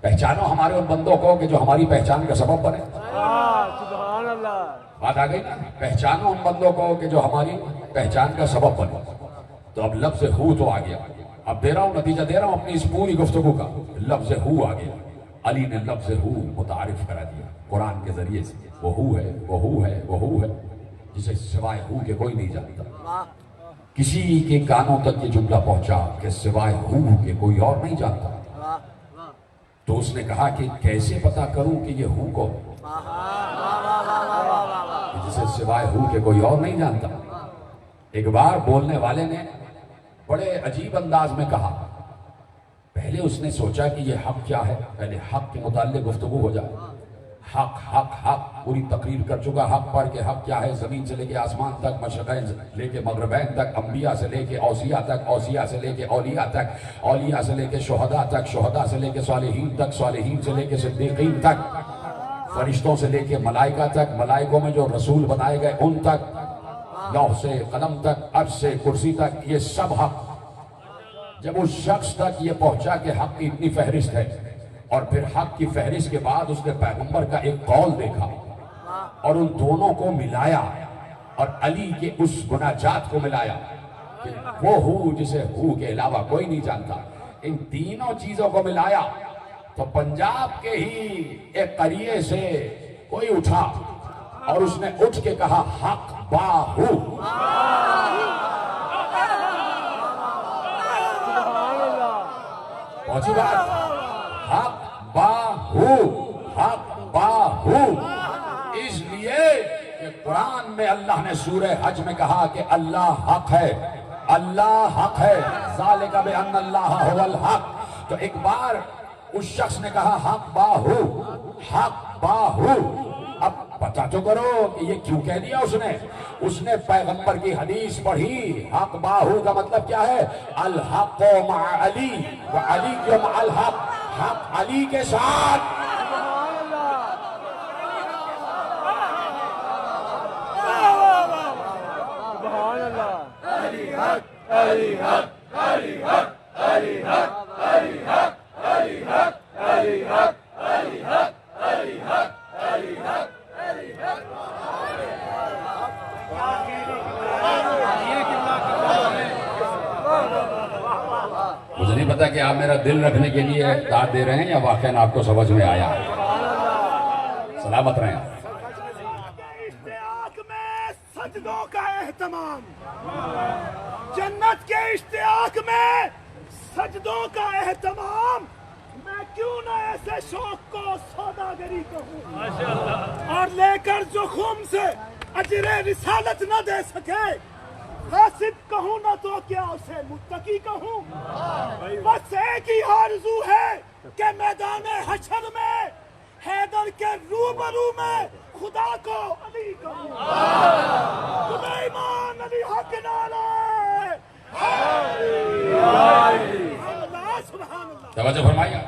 پہچانو ہمارے ان بندوں کو کہ جو ہماری پہچان کا سبب بنے. سبحان اللہ. بات آ گئی نا, پہچانو ان بندوں کو کہ جو ہماری پہچان کا سبب بنے. تو اب لفظ ہو تو آ گیا, اب دے رہا ہوں نتیجہ دے رہا ہوں اپنی اس پوری گفتگو کا. لفظ ہو آ گیا, علی نے لفظ ہو متعارف کرا دیا قرآن کے ذریعے سے. وہ ہو ہے جسے سوائے ہو کے کوئی نہیں جانتا. کسی کے کانوں تک یہ جملہ پہنچا کہ سوائے ہو کے کوئی اور نہیں جانتا. تو اس نے کہا کہ کیسے پتا کروں کہ یہ ہو کو, جسے سوائے ہو کے کوئی اور نہیں جانتا. ایک بار بولنے والے نے بڑے عجیب انداز میں کہا. پہلے اس نے سوچا کہ یہ حق کیا ہے, پہلے حق کے متعلق گفتگو ہو جائے. حق حق حق پوری تقریر کر چکا حق پر کہ حق کیا ہے, زمین سے لے کے آسمان تک, مشرقین سے لے کے مغربین تک, انبیاء سے لے کے اوصیاء تک, اوصیاء سے لے کے اولیاء تک, اولیاء سے لے کے شہداء تک, شہداء سے لے کے صالحین تک, صالحین سے لے کے صدیقین تک, فرشتوں سے لے کے ملائکہ تک, ملائکوں میں جو رسول بنائے گئے ان تک, لوح سے قلم تک, عرش سے کرسی تک, یہ سب حق. جب اس شخص تک یہ پہنچا کہ حق کی اتنی فہرست ہے, اور پھر حق کی فہرست کے بعد اس نے پیغمبر کا ایک قول دیکھا اور ان دونوں کو ملایا اور علی کے اس مناجات کو ملایا کہ وہ ہو جسے ہو کے علاوہ کوئی نہیں جانتا. ان تینوں چیزوں کو ملایا تو پنجاب کے ہی ایک قریے سے کوئی اٹھا اور اس نے اٹھ کے کہا حق باہو. پہنچی بات, حق باہو, حق باہو. اس لیے کہ قرآن میں اللہ نے سورہ حج میں کہا کہ اللہ حق ہے, اللہ حق ہے, ذالک بأن اللہ هو الحق. تو ایک بار اس شخص نے کہا حق باہو, حق باہو. اب پتہ تو کرو کہ یہ کیوں کہہ دیا اس نے پیغمبر کی حدیث پڑھی. حق باہو کا مطلب کیا ہے؟ الحق مع علی وعلی مع الحق, حق علی کے ساتھ. مجھے نہیں پتا پتا کہ آپ میرا دل رکھنے کے لیے داد دے رہے ہیں یا واقعاً آپ کو سمجھ میں آیا ہے؟ سلامت رہیں اشتیاق میں سجدوں کا اہتمام، جنت کے اشتیاق میں سجدوں کا اہتمام، میں کیوں نہ ایسے شوق کو سوداگری کہوں، اور لے کر جو خم سے اجر رسالت نہ دے سکے، غاصب کہوں نہ تو کیا اسے متقی کہوں، بس ایک ہی آرزو ہے کہ میدان حشر میں حیدر کے روبرو میں خدا کو علی کہوں، سلیمان علی حق نعرہ اللہ سبحان اللہ۔ توجہ فرمائیے،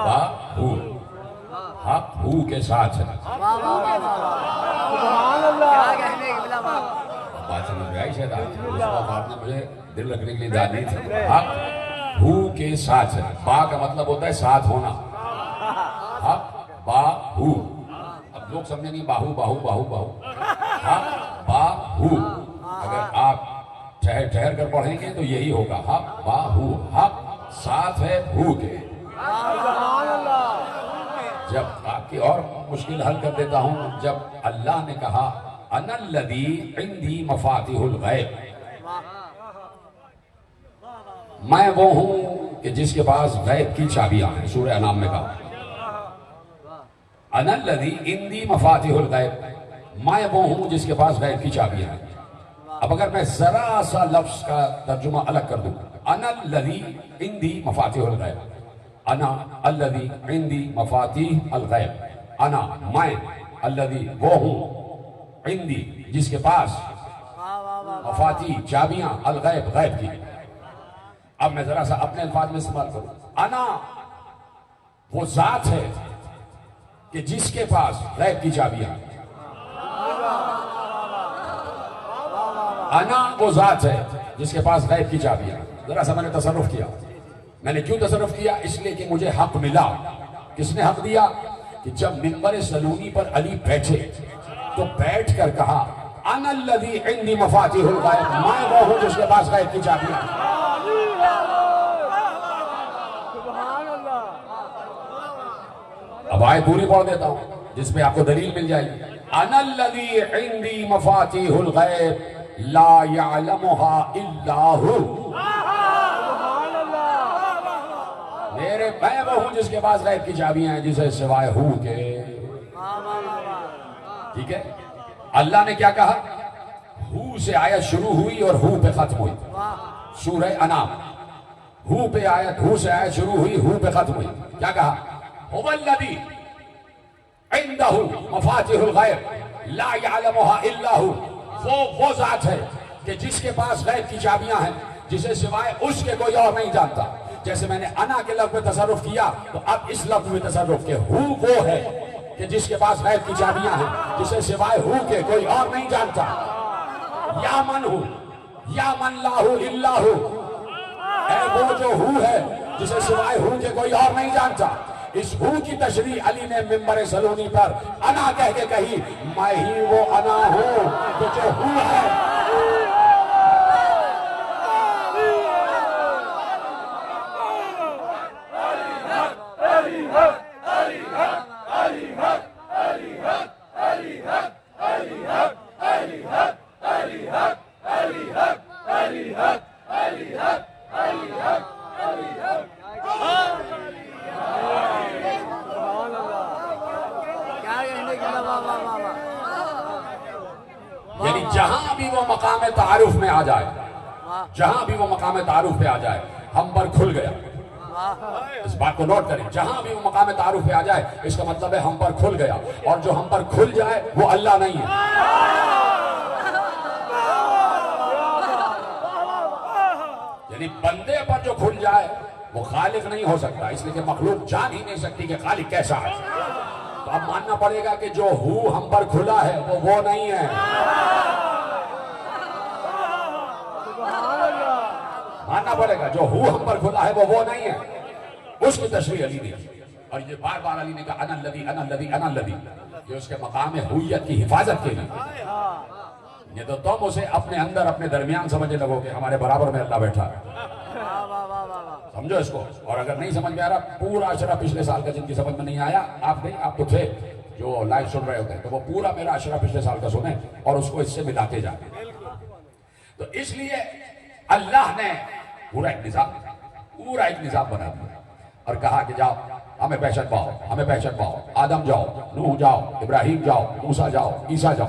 حق ہو، حق ہو کے ساتھ ہے۔ سبحان اللہ، بات سمجھ میں آئی شاید آپ نے مجھے دل رکھنے کے لیے داد دی تھی۔ حق ہو کے ساتھ ہے، با کا مطلب ہوتا ہے ساتھ ہونا، حق با ہو، اب لوگ سمجھیں گے باہو باہو باہو باہو، حق با ہو، اگر آپ ٹھہر ٹھہر کر پڑھیں گے تو یہی ہوگا، حق با ہو، حق ساتھ ہے ہو کے۔ جب آپ کی اور مشکل حل کر دیتا ہوں، جب اللہ نے کہا انا الذی عندی مفاتیح الغیب، میں وہ ہوں کہ جس کے پاس غیب کی چابیاں ہیں، سورہ انعام میں کہا انا الذی عندی مفاتیح الغیب، میں وہ ہوں جس کے پاس غیب کی چابیاں ہیں۔ اب اگر میں ذرا سا لفظ کا ترجمہ الگ کر دوں، انا الذی عندی مفاتیح الغیب، انا الذی عندی مفاتیح الغیب، انا میں، الذی وہ ہوں، عندی جس کے پاس، مفاتیح چابیاں، الغیب غیب کی۔ اب میں ذرا سا اپنے الفاظ میں استعمال کروں، انا وہ ذات ہے کہ جس کے پاس غیب کی چابیاں ہیں، انا وہ ذات ہے جس کے پاس غیب کی چابیاں ہیں۔ ذرا سا میں نے تصرف کیا، میں نے کیوں تصرف کیا؟ اس لیے کہ مجھے حق ملا۔ کس نے حق دیا؟ کہ جب منبر سلونی پر علی بیٹھے تو بیٹھ کر کہا انا الذی عندی مفاتیح الغیب، میں وہ ہوں جس کے پاس غیب کی چابیاں ہیں۔ اب آیت پوری پڑھ دیتا ہوں جس میں آپ کو دلیل مل جائے گی۔ انا الذی عندی مفاتیح الغیب لا یعلمها الا ہو، میرے میں وہ ہوں جس کے پاس غیب کی چابیاں ہیں جسے سوائے ہو کے۔ ٹھیک ہے، اللہ نے کیا کہا؟ ہو سے آیت شروع ہوئی اور ہو پہ ختم ہوئی، سورہ انعام، ہو پہ آیت، ہو سے آیت شروع ہوئی، ہو پہ ختم ہوئی۔ کیا کہا؟ هو الذی عنده مفاتیح الغیب لا یعلمها الا هو، وہ ذات ہے کہ جس کے پاس غیب کی چابیاں ہیں جسے سوائے اس کے کوئی اور نہیں جانتا۔ جیسے میں نے انا کے لفظ میں تصرف کیا تو اب اس لفظ میں تصرف کہ ہو وہ ہے کہ جس کے پاس غیب کی چابیاں ہیں جسے سوائے ہو کے کوئی اور نہیں جانتا۔ یا من ہو، یا من لا ہو الا ہو، اے وہ جو ہو ہے جسے سوائے ہو کے کوئی اور نہیں جانتا۔ اس ہو کی تشریح علی نے منبر سلونی پر انا کہہ کے کہی، میں ہی وہ انا ہوں کہ جو ہو ہے۔ یعنی جہاں بھی وہ مقام تعارف میں آ جائے، جہاں بھی وہ مقام تعارف پہ آ جائے، ہم پر کھل گیا۔ اس بات کو نوٹ کریں، جہاں بھی وہ مقام تعارف پہ آ جائے اس کا مطلب ہے ہم پر کھل گیا، اور جو ہم پر کھل جائے وہ اللہ نہیں ہے۔ یعنی بندے پر جو کھل جائے وہ خالق نہیں ہو سکتا، اس لیے کہ مخلوق جان ہی نہیں سکتی کہ خالق کیسا ہے۔ تو اب ماننا پڑے گا کہ جو ہو ہم پر کھلا ہے وہ نہیں ہے۔ ماننا پڑے گا جو ہو ہم پر کھلا ہے وہ نہیں ہے۔ اس کی تشریح علی نے کی، اور یہ بار بار علی نے کہا انا الذی انا الذی انا الذی، یہ اس کے مقام ہویت کی حفاظت کے لیے۔ یہ تو تم اسے اپنے اندر اپنے درمیان سمجھنے لگو کہ ہمارے برابر میں اللہ بیٹھا ہے۔ سمجھو اس کو. اور اگر نہیں سمجھ میں آ رہا, پورا اشرا پچھلے سال کا جن کی سمجھ میں نہیں آیا, آپ نہیں, آپ تو تھے جو لائیو سن رہے ہوتے ہیں, تو وہ پورا میرا اشرا پچھلے سال کا سنیں اور اس کو اس سے ملاتے جائیں. تو اس لیے اللہ نے پورا ایک نظام بنا دیا اور کہا کہ جاؤ ہمیں پہچان پاؤ, آدم جاؤ, نوح جاؤ, ابراہیم جاؤ, موسیٰ جاؤ, عیسیٰ جاؤ.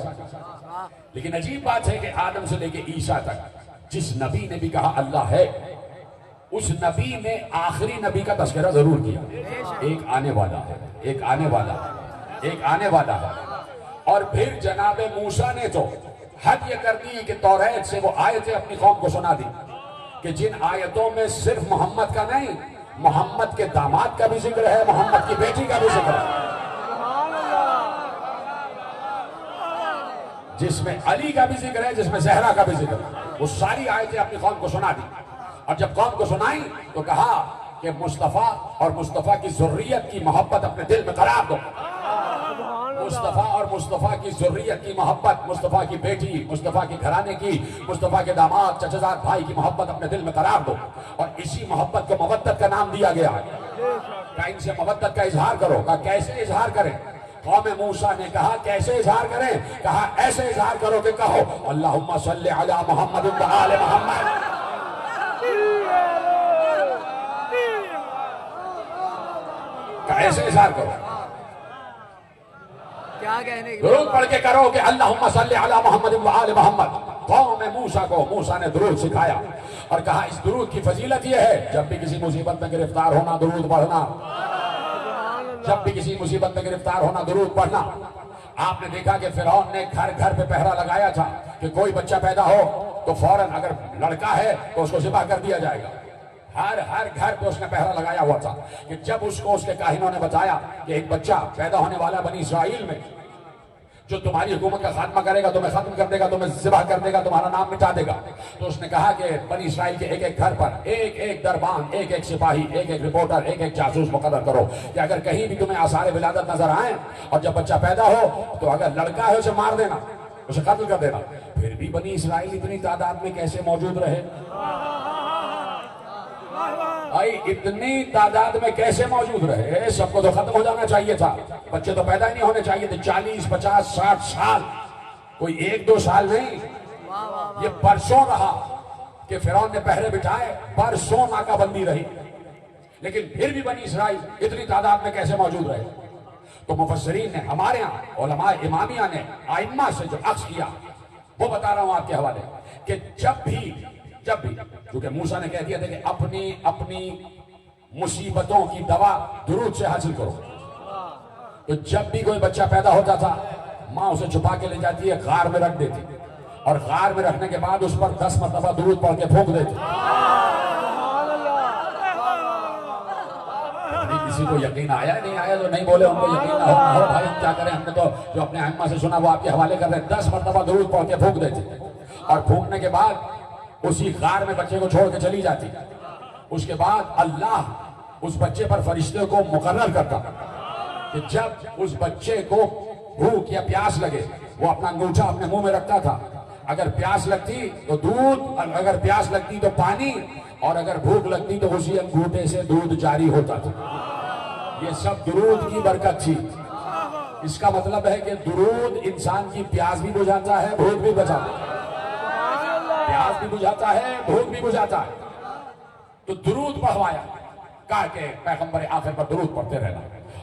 لیکن عجیب بات ہے کہ آدم سے لے کے عیسیٰ تک جس نبی نے بھی کہا اللہ ہے, اس نبی نے آخری نبی کا تذکرہ ضرور کیا. ایک آنے والا ہے. اور پھر جناب موسیٰ نے تو حد یہ کر دی کہ توریت سے وہ آیتیں اپنی قوم کو سنا دی کہ جن آیتوں میں صرف محمد کا نہیں, محمد کے داماد کا بھی ذکر ہے, محمد کی بیٹی کا بھی ذکر ہے, جس میں علی کا بھی ذکر ہے, جس میں زہرا کا بھی ذکر ہے. وہ ساری آیتیں اپنی قوم کو سنا دی. اور جب قوم کو سنائی تو کہا کہ مصطفیٰ اور مصطفیٰ کی ذریت کی محبت اپنے دل میں قرار دو. مصطفیٰ اور مصطفیٰ کی ذریت کی محبت, مصطفیٰ کی بیٹی, مصطفیٰ کی گھرانے کی, مصطفیٰ کے داماد, چچزاد بھائی کی محبت اپنے دل میں قرار دو. اور اسی محبت کو مودت کا نام دیا گیا ہے. کہا ان سے مودت کا اظہار کرو. کہا کیسے اظہار کریں؟ قوم موسیٰ نے کہا کیسے اظہار کریں؟ کہا ایسے اظہار کرو کہ کہو اللہم صلی علی محمد و آل محمد. ایسے اظہار کرو, کیا کہنے کی درود پڑھ کے کرو کہ اللہم صلی علی محمد و آل محمد. قوم موسیٰ کو موسیٰ نے درود سکھایا اور کہا اس درود کی فضیلت یہ ہے, جب بھی کسی مصیبت میں گرفتار ہونا درود پڑھنا, جب بھی کسی مصیبت میں گرفتار ہونا درود پڑھنا. آپ نے دیکھا کہ فرعون نے گھر گھر پہ پہرا لگایا تھا کہ کوئی بچہ پیدا ہو تو فوراً اگر لڑکا ہے تو اس کو ذبح کر دیا جائے گا. ہر گھر پہ اس نے پہرا لگایا ہوا تھا کہ جب اس کو اس کے کاہنوں نے بتایا کہ ایک بچہ پیدا ہونے والا بنی اسرائیل میں جو تمہاری حکومت کا خاتمہ کرے گا, تمہیں ختم کر دے گا, تمہیں ذبح کر دے گا, تمہارا نام مٹا دے گا, تو اس نے کہا کہ بنی اسرائیل کے ایک ایک گھر پر ایک ایک دربان, ایک ایک سپاہی, ایک ایک رپورٹر, ایک ایک جاسوس مقرر کرو کہ اگر کہیں بھی تمہیں آثار ولادت نظر آئیں اور جب بچہ پیدا ہو تو اگر لڑکا ہے اسے مار دینا, اسے قتل کر دینا. پھر بھی بنی اسرائیل اتنی تعداد میں کیسے موجود رہے؟ اتنی تعداد میں کیسے موجود رہے؟ سب کو تو ختم ہو جانا چاہیے تھا, بچے تو پیدا ہی نہیں ہونے چاہیے تھے. 40, 50, 60 سال, کوئی 1-2 سال نہیں, یہ برسوں رہا کہ فرعون نے پہرے بٹھائے, برسوں ناکہ بندی رہی. لیکن پھر بھی بنی اسرائیل اتنی تعداد میں کیسے موجود رہے؟ تو مفسرین نے, ہمارے ہاں علماء امامیہ نے ائمہ سے جو عکس کیا وہ بتا رہا ہوں آپ کے حوالے کہ جب بھی کیونکہ موسیٰ نے کہہ دیا تھا کہ اپنی مصیبتوں کی دوا درود سے حاصل کرو, تو جب بھی کوئی بچہ پیدا ہوتا تھا ماں اسے چھپا کے لے جاتی ہے, غار میں رکھ دیتی, اور غار میں رکھنے کے بعد اس پر 10 مرتبہ درود پڑھ کے پھونک دیتی. کسی کو یقین آیا نہیں آیا تو نہیں بولے, ان کو یقین نہ ہو بھائی کیا کریں, ہم نے تو جو اپنے ائمہ سے سنا وہ آپ کے حوالے کر رہے ہیں. 10 مرتبہ درود پڑھ کے پھونک دیتی, اور پھونکنے کے بعد اسی غار میں بچے کو چھوڑ کے چلی جاتی. اس کے بعد اللہ اس بچے پر فرشتے کو مقرر کرتا کہ جب اس بچے کو بھوک یا پیاس لگے وہ اپنا انگوٹھا اپنے منہ میں رکھتا تھا. اگر پیاس لگتی تو دودھ, اگر پیاس لگتی تو پانی, اور اگر بھوک لگتی تو اسی انگوٹھے سے دودھ جاری ہوتا تھا. یہ سب درود کی برکت تھی. اس کا مطلب ہے کہ درود انسان کی پیاس بھی بجھاتا ہے, بھوک بھی بچاتا ہے. پیاس بھی بجھاتا ہے, بھوک بھی بجھاتا ہے. تو درود پڑھوایا, کہا کہ پیغمبر آخر پر درود پڑھتے رہنا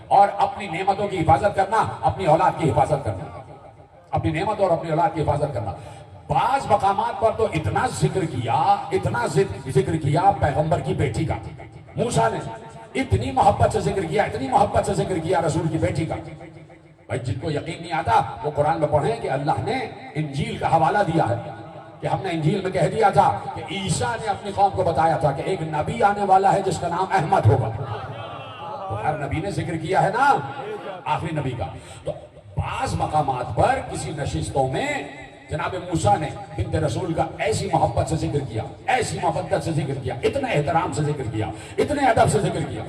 اور اپنی نعمتوں کی حفاظت کرنا, اپنی اولاد کی حفاظت کرنا, اپنی نعمت اور اپنی اولاد کی حفاظت کرنا. بعض مقامات پر تو اتنا ذکر کیا پیغمبر کی بیٹی کا. موسیٰ نے اتنی محبت سے ذکر کیا رسول کی بیٹی کا. بھائی جن کو یقین نہیں آتا وہ قرآن میں پڑھیں کہ اللہ نے انجیل کا حوالہ دیا ہے کہ ہم نے انجیل میں کہہ دیا تھا کہ عیسیٰ نے اپنی قوم کو بتایا تھا کہ ایک نبی آنے والا ہے جس کا نام احمد ہوگا. تو ہر نبی نے ذکر کیا ہے نا آخری نبی کا. تو بعض مقامات پر کسی نشستوں میں جناب موسیٰ نے بنت رسول کا ایسی محبت سے ذکر کیا, ایسی محبت سے ذکر کیا, اتنے احترام سے ذکر کیا, اتنے ادب سے ذکر کیا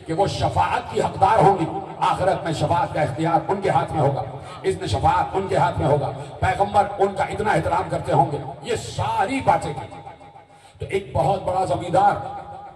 کہ وہ شفاعت کی حقدار ہوں گی. آخرت میں شفاعت کا اختیار ان کے ہاتھ میں ہوگا, اذن شفاعت ان کے ہاتھ میں ہوگا, پیغمبر ان کا اتنا احترام کرتے ہوں گے. یہ ساری باتیں کی. تو ایک بہت بڑا زمیندار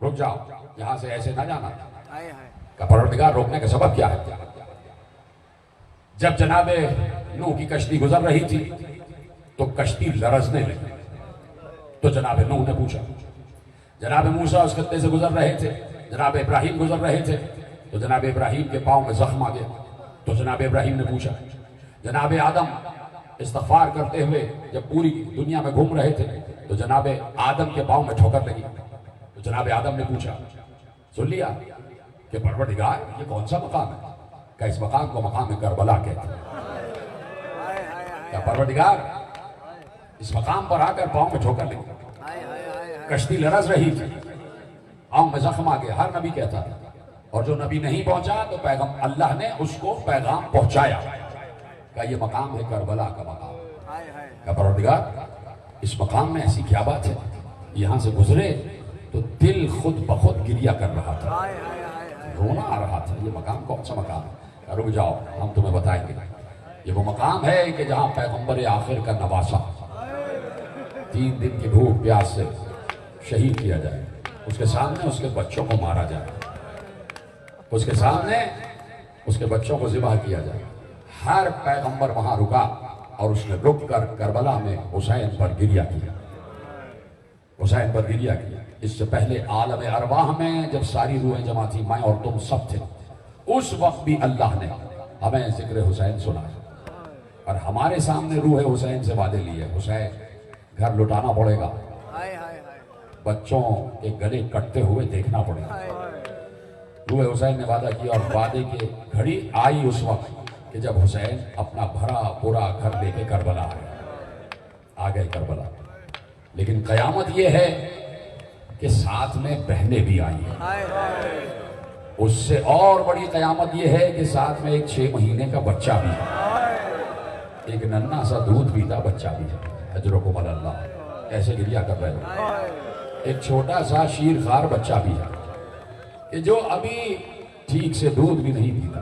رک جاؤ، یہاں سے ایسے نہ جانا. کہ پروردگار روکنے کا سبب کیا ہے؟ جب جناب نوح کی کشتی گزر رہی تھی تو کشتی لرزنے لگی. تو جناب نوح نے پوچھا. جناب موسیٰ اس خطے سے گزر رہے تھے، جناب ابراہیم گزر رہے تھے، تو جناب ابراہیم کے پاؤں میں زخم آ گیا. تو جناب ابراہیم نے پوچھا. جناب آدم استغفار کرتے ہوئے جب پوری دنیا میں گھوم رہے تھے تو جناب آدم کے پاؤں میں ٹھوکر لگی. تو جناب آدم نے پوچھا، سن لیا کہ پروردگار یہ کون سا مقام ہے؟ کہ اس مقام کو مقام کربلا کہتے ہیں. کیا پروردگار اس مقام پر آ کر پاؤں میں ٹھوکر لگی، کشتی لرز رہی تھی، پاؤں میں زخم آ گیا. ہر نبی کہتا تھا، اور جو نبی نہیں پہنچا تو اللہ نے اس کو پیغام پہنچایا کہ یہ مقام ہے کربلا کا مقام. کہ پروردگار اس مقام میں ایسی کیا بات ہے؟ یہاں سے گزرے تو دل خود بخود گریہ کر رہا تھا، رونا آ رہا تھا. یہ مقام کون سا مقام ہے؟ رک جاؤ، ہم تمہیں بتائیں گے. یہ وہ مقام ہے کہ جہاں پیغمبر آخر کا نواسا 3 دن کی بھوک پیاس سے شہید کیا جائے، اس کے سامنے اس کے بچوں کو مارا جائے، اس کے سامنے اس کے بچوں کو ذبح کیا جائے. ہر پیغمبر وہاں رکا اور اس نے رک کر کربلا میں حسین پر گریہ کیا، حسین پر گریہ کیا. اس سے پہلے عالم ارواح میں جب ساری روحیں جمع تھی، میں اور تم سب تھے، اس وقت بھی اللہ نے ہمیں ذکر حسین سنا. اور ہمارے سامنے روح حسین سے وعدے لیے، حسین گھر لٹانا پڑے گا، بچوں کے گلے کٹتے ہوئے دیکھنا پڑے گا. روح حسین نے وعدہ کیا اور وعدے کی گھڑی آئی اس وقت کہ جب حسین اپنا بھرا پورا گھر لے کے کربلا آ گئے کربلا. لیکن قیامت یہ ہے کہ ساتھ میں بہنیں بھی آئی ہیں. اس سے اور بڑی قیامت یہ ہے کہ ساتھ میں ایک 6 مہینے کا بچہ بھی ہے، ایک ننھا سا دودھ پیتا بچہ بھی ہے. اجرکم اللہ، ایسے گریہ کر رہے ہو. ایک چھوٹا سا شیر خوار بچہ بھی ہے کہ جو ابھی ٹھیک سے دودھ بھی نہیں پیتا،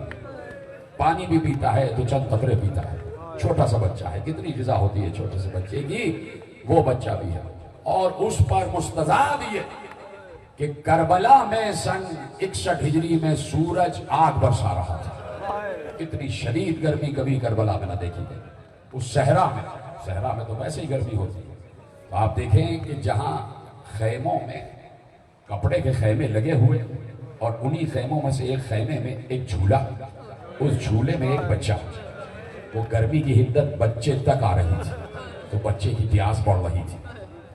پانی بھی پیتا ہے تو چند قطرے پیتا ہے. چھوٹا سا بچہ ہے، کتنی غذا ہوتی ہے چھوٹے سے بچے کی، وہ بچہ بھی ہے. اور اس پر مستضاف یہ کہ کربلا میں سن 61 ہجری میں سورج آگ برسا رہا تھا. اتنی شدید گرمی کبھی کربلا میں نہ دیکھی گئی. اس صحرا میں تو ویسے ہی گرمی ہوتی ہے. تو آپ دیکھیں کہ جہاں خیموں میں کپڑے کے خیمے لگے ہوئے اور انہی خیموں میں سے ایک خیمے میں ایک جھولا، اس جھولے میں ایک بچہ. وہ گرمی کی حدت بچے تک آ رہی تھی تو بچے کی پیاس بڑھ رہی تھی.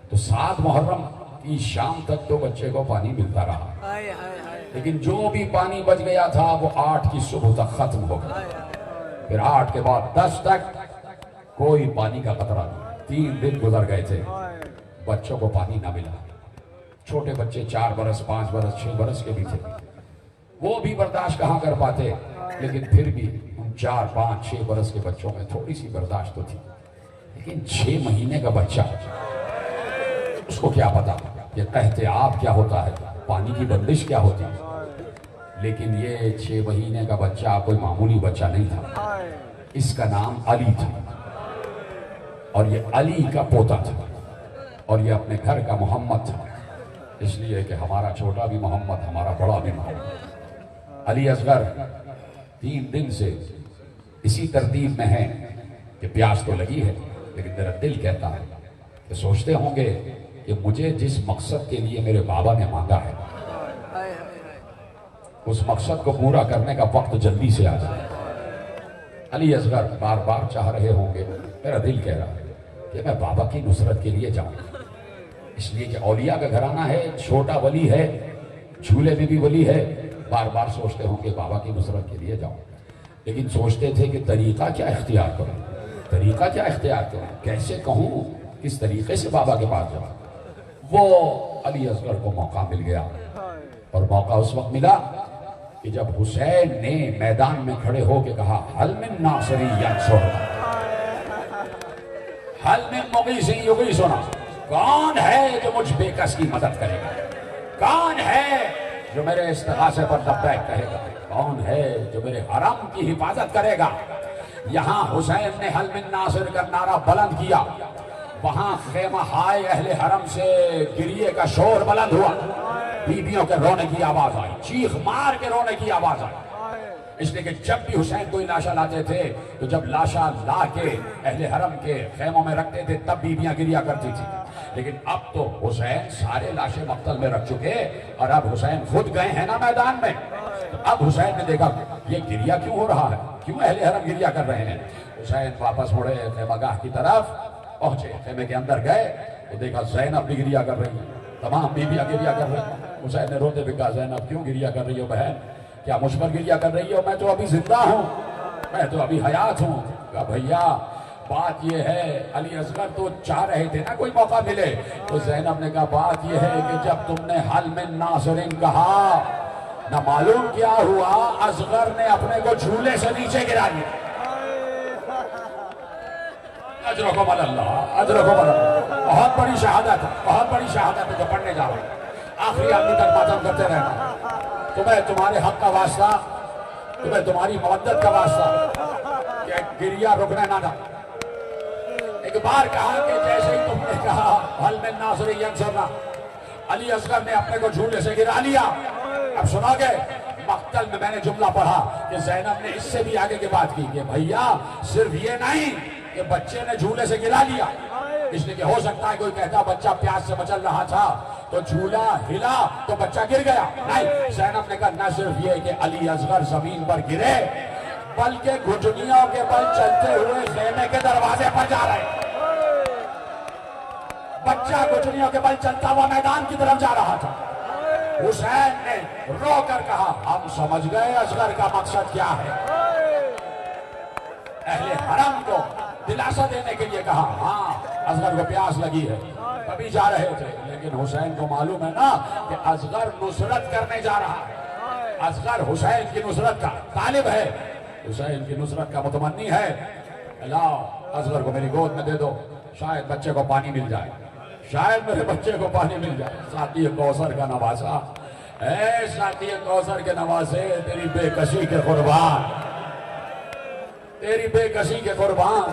تو 7 محرم کی شام تک تو بچے کو پانی ملتا رہا، لیکن جو بھی پانی بچ گیا تھا وہ 8 کی صبح تک ختم ہو گیا. پھر 8 کے بعد 10 تک کوئی پانی کا قطرہ نہیں. 3 دن گزر گئے تھے، بچوں کو پانی نہ ملا. چھوٹے بچے 4 برس 5 برس 6 برس کے بھی تھے، وہ بھی برداشت کہاں کر پاتے. لیکن پھر بھی ان 4 5 6 برس کے بچوں میں تھوڑی سی برداشت تو تھی. لیکن 6 مہینے کا بچہ، اس کو کیا پتا کہ قحط آب کیا ہوتا ہے، پانی کی بندش کیا ہوتی ہے. لیکن یہ 6 مہینے کا بچہ کوئی معمولی بچہ نہیں تھا. اس کا نام علی تھا اور یہ علی کا پوتا تھا اور یہ اپنے گھر کا محمد تھا. اس لیے کہ ہمارا چھوٹا بھی محمد، ہمارا بڑا بھی محمد. علی اصغر 3 دن سے اسی ترتیب میں ہے کہ پیاس تو لگی ہے، لیکن میرا دل کہتا ہے کہ سوچتے ہوں گے کہ مجھے جس مقصد کے لیے میرے بابا نے مانگا ہے اس مقصد کو پورا کرنے کا وقت جلدی سے آ جائے. علی اصغر بار بار چاہ رہے ہوں گے، میرا دل کہہ رہا ہے کہ میں بابا کی نصرت کے لیے جاؤں، اس لیے کہ اولیاء کا گھرانہ ہے، چھوٹا ولی ہے، جھولے میں بھی ولی ہے. بار بار سوچتے ہوں کہ بابا کی نصرت کے لیے جاؤں، لیکن سوچتے تھے کہ طریقہ کیا اختیار کروں، کیسے کہوں، کس طریقے سے بابا کے پاس جاؤں. وہ علی اصغر کو موقع مل گیا، اور موقع اس وقت ملا کہ جب حسین نے میدان میں کھڑے ہو کے کہا حل من ناصری ینصرنا، حل من مغیث یغیثنا، کون ہے جو مجھ بے کس کی مدد کرے گا، کون ہے جو میرے استغاثے پر لبیک کہے گا، کون ہے جو میرے حرم کی حفاظت کرے گا. یہاں حسین نے حل من ناصر کا نعرہ بلند کیا، وہاں خیمہ ہائے اہل حرم سے گریے کا شور بلند ہوا. بیویوں کے رونے کی آواز آئی، چیخ مار کے رونے کی آواز آئی، اس لیے کہ جب بھی حسین کوئی لاشا لاتے تھے تو جب لاشا لا کے اہل حرم کے خیموں میں رکھتے تھے تب بیویاں گریا کرتی تھی، لیکن اب تو حسین سارے لاشیں مقتل میں رکھ چکے اور اب حسین خود گئے ہیں نا میدان میں، تو اب حسین نے دیکھا یہ گریا کیوں ہو رہا ہے، کیوں اہل حرم گریا کر رہے ہیں؟ حسین واپس مڑے خیمہ گاہ کی طرف پہنچے، خیمے کے اندر گئے تو دیکھا زینب بھی گریا کر رہی ہے، تمام بیویاں گریا کر رہی ہیں۔ حسین نے روتے ہوئے کہا زینب کیوں گریا کر رہی ہو بہن، کیا مجھ پر گریا کر رہی ہو؟ میں تو ابھی زندہ ہوں، میں تو ابھی حیات ہوں۔ کہا بھیا بات یہ ہے علی اصغر تو چاہ رہے تھے نا کوئی موقع ملے، تو زینب نے کہا بات یہ ہے کہ جب تم نے حل من ناصرین کہا نہ معلوم کیا ہوا اصغر نے اپنے کو جھولے سے نیچے گرا دیا۔ اجرکم اللہ، اجرکم اللہ، بہت بڑی شہادت ہے، بہت بڑی شہادت ہے جو پڑھنے جا رہے ہیں، آخری آدمی تک ماتم کرتے رہنا۔ تمہیں تمہارے حق کا واسطہ، تمہیں تمہاری مودت کا واسطہ کہ گریا رکنے نہ تھا۔ ایک بار کہا کہ جیسے ہی تم نے کہا حل من ناصر ینصرنا، علی اصغر نے اپنے کو جھولے سے گرا لیا۔ اب سنا گے مقتل میں نے جملہ پڑھا کہ زینب نے اس سے بھی آگے کی بات کی کہ بھیا صرف یہ نہیں کہ بچے نے جھولے سے گرا لیا، اس لیے کہ ہو سکتا ہے کوئی کہتا بچہ پیاس سے مچل رہا تھا تو جھولا ہلا تو بچہ گر گیا، نہیں، زینب نے کہا نہ صرف یہ کہ علی اصغر زمین پر گرے بلکہ گھٹنیوں کے بل چلتے ہوئے خیمے کے دروازے پر جا رہے، بچہ گھٹنیوں کے بل چلتا ہوا میدان کی طرف جا رہا تھا۔ حسین نے رو کر کہا ہم سمجھ گئے اصغر کا مقصد کیا ہے۔ اہل حرم کو دلاسا دینے کے لیے کہا ہاں اصغر کو پیاس لگی ہے، کبھی جا رہے تھے، لیکن حسین کو معلوم ہے نا کہ اصغر نصرت کرنے جا رہا ہے، اصغر حسین کی نصرت کا طالب ہے، حسین کی نصرت کا متمنی ہے۔ اللہ اصغر کو میری گود میں دے دو، شاید بچے کو پانی مل جائے، شاید میرے بچے کو پانی مل جائے۔ ساتھی کوثر کا نواسا، اے ساتھی کوثر کے نواسے، تیری بے کسی کے قربان، تیری بے کسی کے قربان،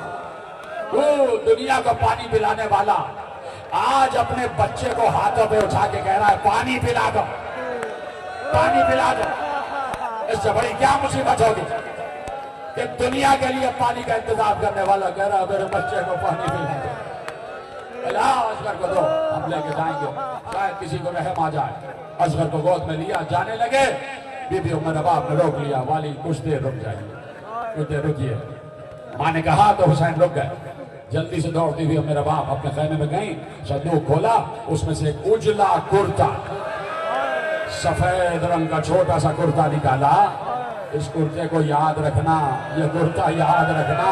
تو دنیا کو پانی پلانے والا آج اپنے بچے کو ہاتھوں پہ اٹھا کے کہہ رہا ہے پانی پلا دو، پانی پلا دو۔ اس سے بڑی کیا مصیبت ہوگی کہ دنیا کے لیے پانی کا انتظام کرنے والا کہہ رہا ہے میرے بچے کو پانی پلا دو۔ اللہ اصغر کو دو، ہم لے کے جائیں گے، شاید کسی کو رحم آ جائے۔ اصغر کو گود میں لیا، جانے لگے، بی بی ام رباب نے روک لیا، والی کچھ دیر رک جائیے، کچھ دیر رکیے۔ ماں نے کہا تو حسین رک گئے، جلدی سے دوڑتی ہوئی ام رباب اپنے خیمے میں گئیں، صندوق کھولا، اس میں سے ایک اجلا کرتا، سفید رنگ کا چھوٹا سا کرتا نکالا۔ اس کرتے کو یاد رکھنا، یہ کرتا یاد رکھنا،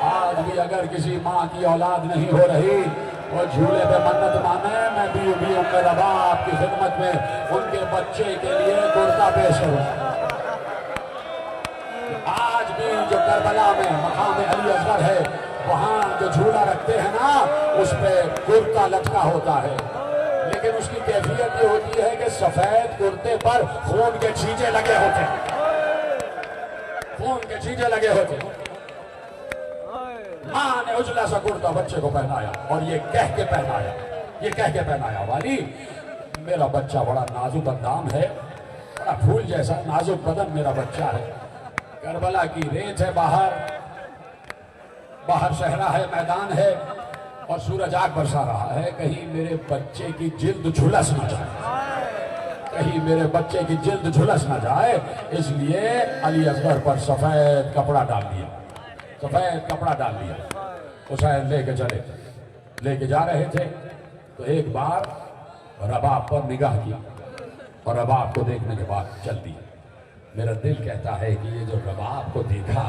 آج بھی اگر کسی ماں کی اولاد نہیں ہو رہی وہ جھولے پہ منت مانے، میں بھی ام رباب کی خدمت میں ان کے بچے کے لیے کرتا پیش کروں۔ آج بھی جو کربلا میں مقام علی اصغر ہے وہاں جو جھولا رکھتے ہیں نا اس پہ کرتا لٹکا ہوتا ہے، لیکن اس کی کیفیت یہ ہوتی ہے کہ سفید کرتے پر خون کے چھینٹے لگے ہوتے ہیں، خون کے چھینٹے لگے ہوتے ہیں۔ ماں نے اجلا سا کرتا بچے کو پہنایا اور یہ کہہ کے پہنایا، یہ کہہ کے پہنایا والی میرا بچہ بڑا نازک اندام ہے، بڑا پھول جیسا نازک بدن میرا بچہ ہے، کربلا کی ریت ہے، باہر صحرا ہے، میدان ہے اور سورج آگ برسا رہا ہے، کہیں میرے بچے کی جلد جھلس نہ جائے، کہیں میرے بچے کی جلد جھلس نہ جائے، اس لیے علی اصغر پر سفید کپڑا ڈال دیا، سفید کپڑا ڈال دیا۔ حسین لے کے چلے، لے کے جا رہے تھے تو ایک بار رباب پر نگاہ کیا اور رباب کو دیکھنے کے بعد چل دی۔ میرا دل کہتا ہے کہ یہ جو رباب کو دیکھا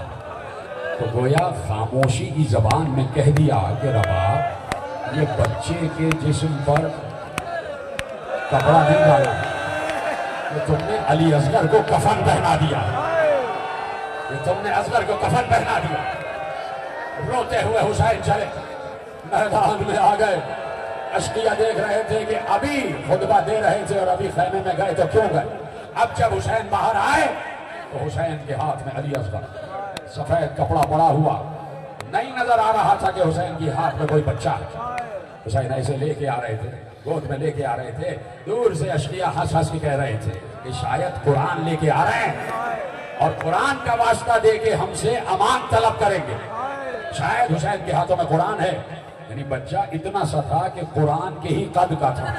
تو گویا خاموشی کی زبان میں کہہ دیا کہ رباب یہ بچے کے جسم پر کپڑا نہیں ڈالا، کہ تم نے علی اصغر کو کفن پہنا دیا، کہ تم نے اصغر کو کفن پہنا دیا۔ روتے ہوئے حسین چلے، میدان میں آ گئے، اشقیہ دیکھ رہے تھے کہ ابھی خطبہ دے رہے تھے اور ابھی خیمے میں گئے تو کیوں گئے؟ اب جب حسین باہر آئے تو حسین کے ہاتھ میں علی اصغر، سفید کپڑا پڑا ہوا، نہیں نظر آ رہا تھا کہ حسین کی ہاتھ میں کوئی بچہ ہے، حسین ایسے لے کے آ رہے تھے، گود میں لے کے آ رہے تھے، دور سے اشقیاء ہنس ہنس کے کہہ رہے تھے کہ شاید قرآن لے کے آ رہے ہیں اور قرآن کا واسطہ دے کے ہم سے امان طلب کریں گے، شاید حسین کے ہاتھوں میں قرآن ہے۔ یعنی بچہ اتنا سا تھا کہ قرآن کے ہی قد کا تھا،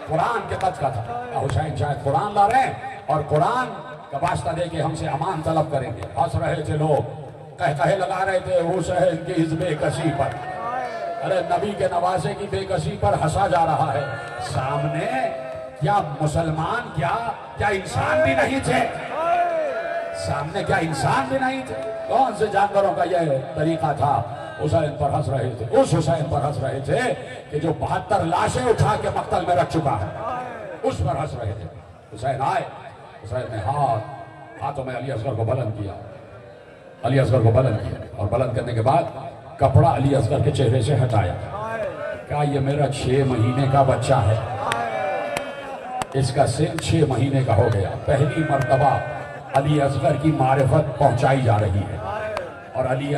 قرآن کے قد کا تھا۔ حسین شاید قرآن لا رہے ہیں اور قرآن کا واسطہ دے کے ہم سے امان طلب کریں گے۔ ہنس رہے تھے لوگ، کہے لگا رہے تھے حسین کی اس بے کسی پر، ارے نبی کے نوازے کی بے کسی پر ہنسا جا رہا ہے۔ سامنے کیا مسلمان کیا انسان بھی نہیں تھے؟ سامنے کیا انسان بھی نہیں تھے؟ کون سے جانوروں کا یہ طریقہ تھا؟ حسین پر ہنس رہے تھے، اس حسین پر ہنس رہے تھے کہ جو 72 لاشیں اٹھا کے مقتل میں رکھ چکا ہے، اس پر ہنس رہے تھے۔ حسین آئے، حسین نے ہاتھوں میں علی اصغر کو بلند کیا، علی اصغر کو بلند کیا، اور بلند کرنے کے بعد کپڑا علی اصغر کے چہرے سے ہٹایا، کہا یہ میرا 6 مہینے کا بچہ ہے، اس کا سن 6 مہینے کا ہو گیا۔ پہلی مرتبہ علی اصغر کی معرفت پہنچائی جا رہی ہے، اور علی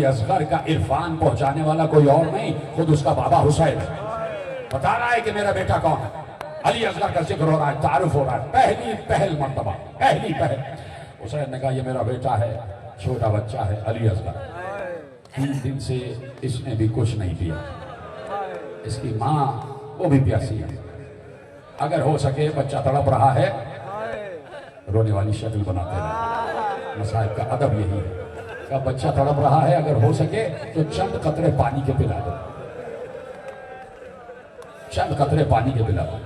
اصغر کا عرفان پہنچانے والا کوئی اور نہیں، خود اس کا بابا حسین ہے۔ بتا رہا ہے کہ میرا بیٹا کون ہے، علی اصغر کا ذکر ہو رہا ہے، تعارف ہو رہا ہے، پہلی مرتبہ حسین نے کہا یہ میرا بیٹا ہے، چھوٹا بچہ ہے علی اصغر۔ 3 دن سے اس نے بھی کچھ نہیں پیا، اس کی ماں وہ بھی پیاسی ہے، اگر ہو سکے بچہ تڑپ رہا ہے رونے والی شکل بناتے رہے۔ مصائب کا ادب یہی ہے کہ بچہ تڑپ رہا ہے، اگر ہو سکے تو چند قطرے پانی کے پلا دو، چند قطرے پانی کے پلا دو،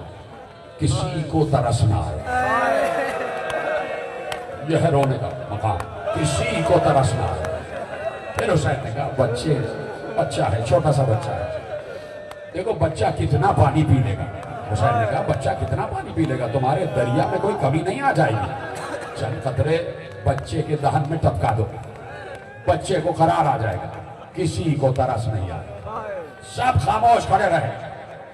کسی کو ترس نہ آئے، یہ ہے رونے کا مقام، کسی کو ترس نہ آئے۔ پھر حسین نے کہا بچہ ہے، چھوٹا سا بچہ ہے، دیکھو بچہ کتنا پانی پی لے گا۔ حسین نے کہا بچہ کتنا پانی پی لے گا، تمہارے دریا میں کوئی کمی نہیں آ جائے گی، چند قطرے بچے کے دہن میں ٹپکا دو، بچے کو قرار آ جائے گا، کسی کو ترس نہیں آئے۔ سب خاموش کھڑے رہے،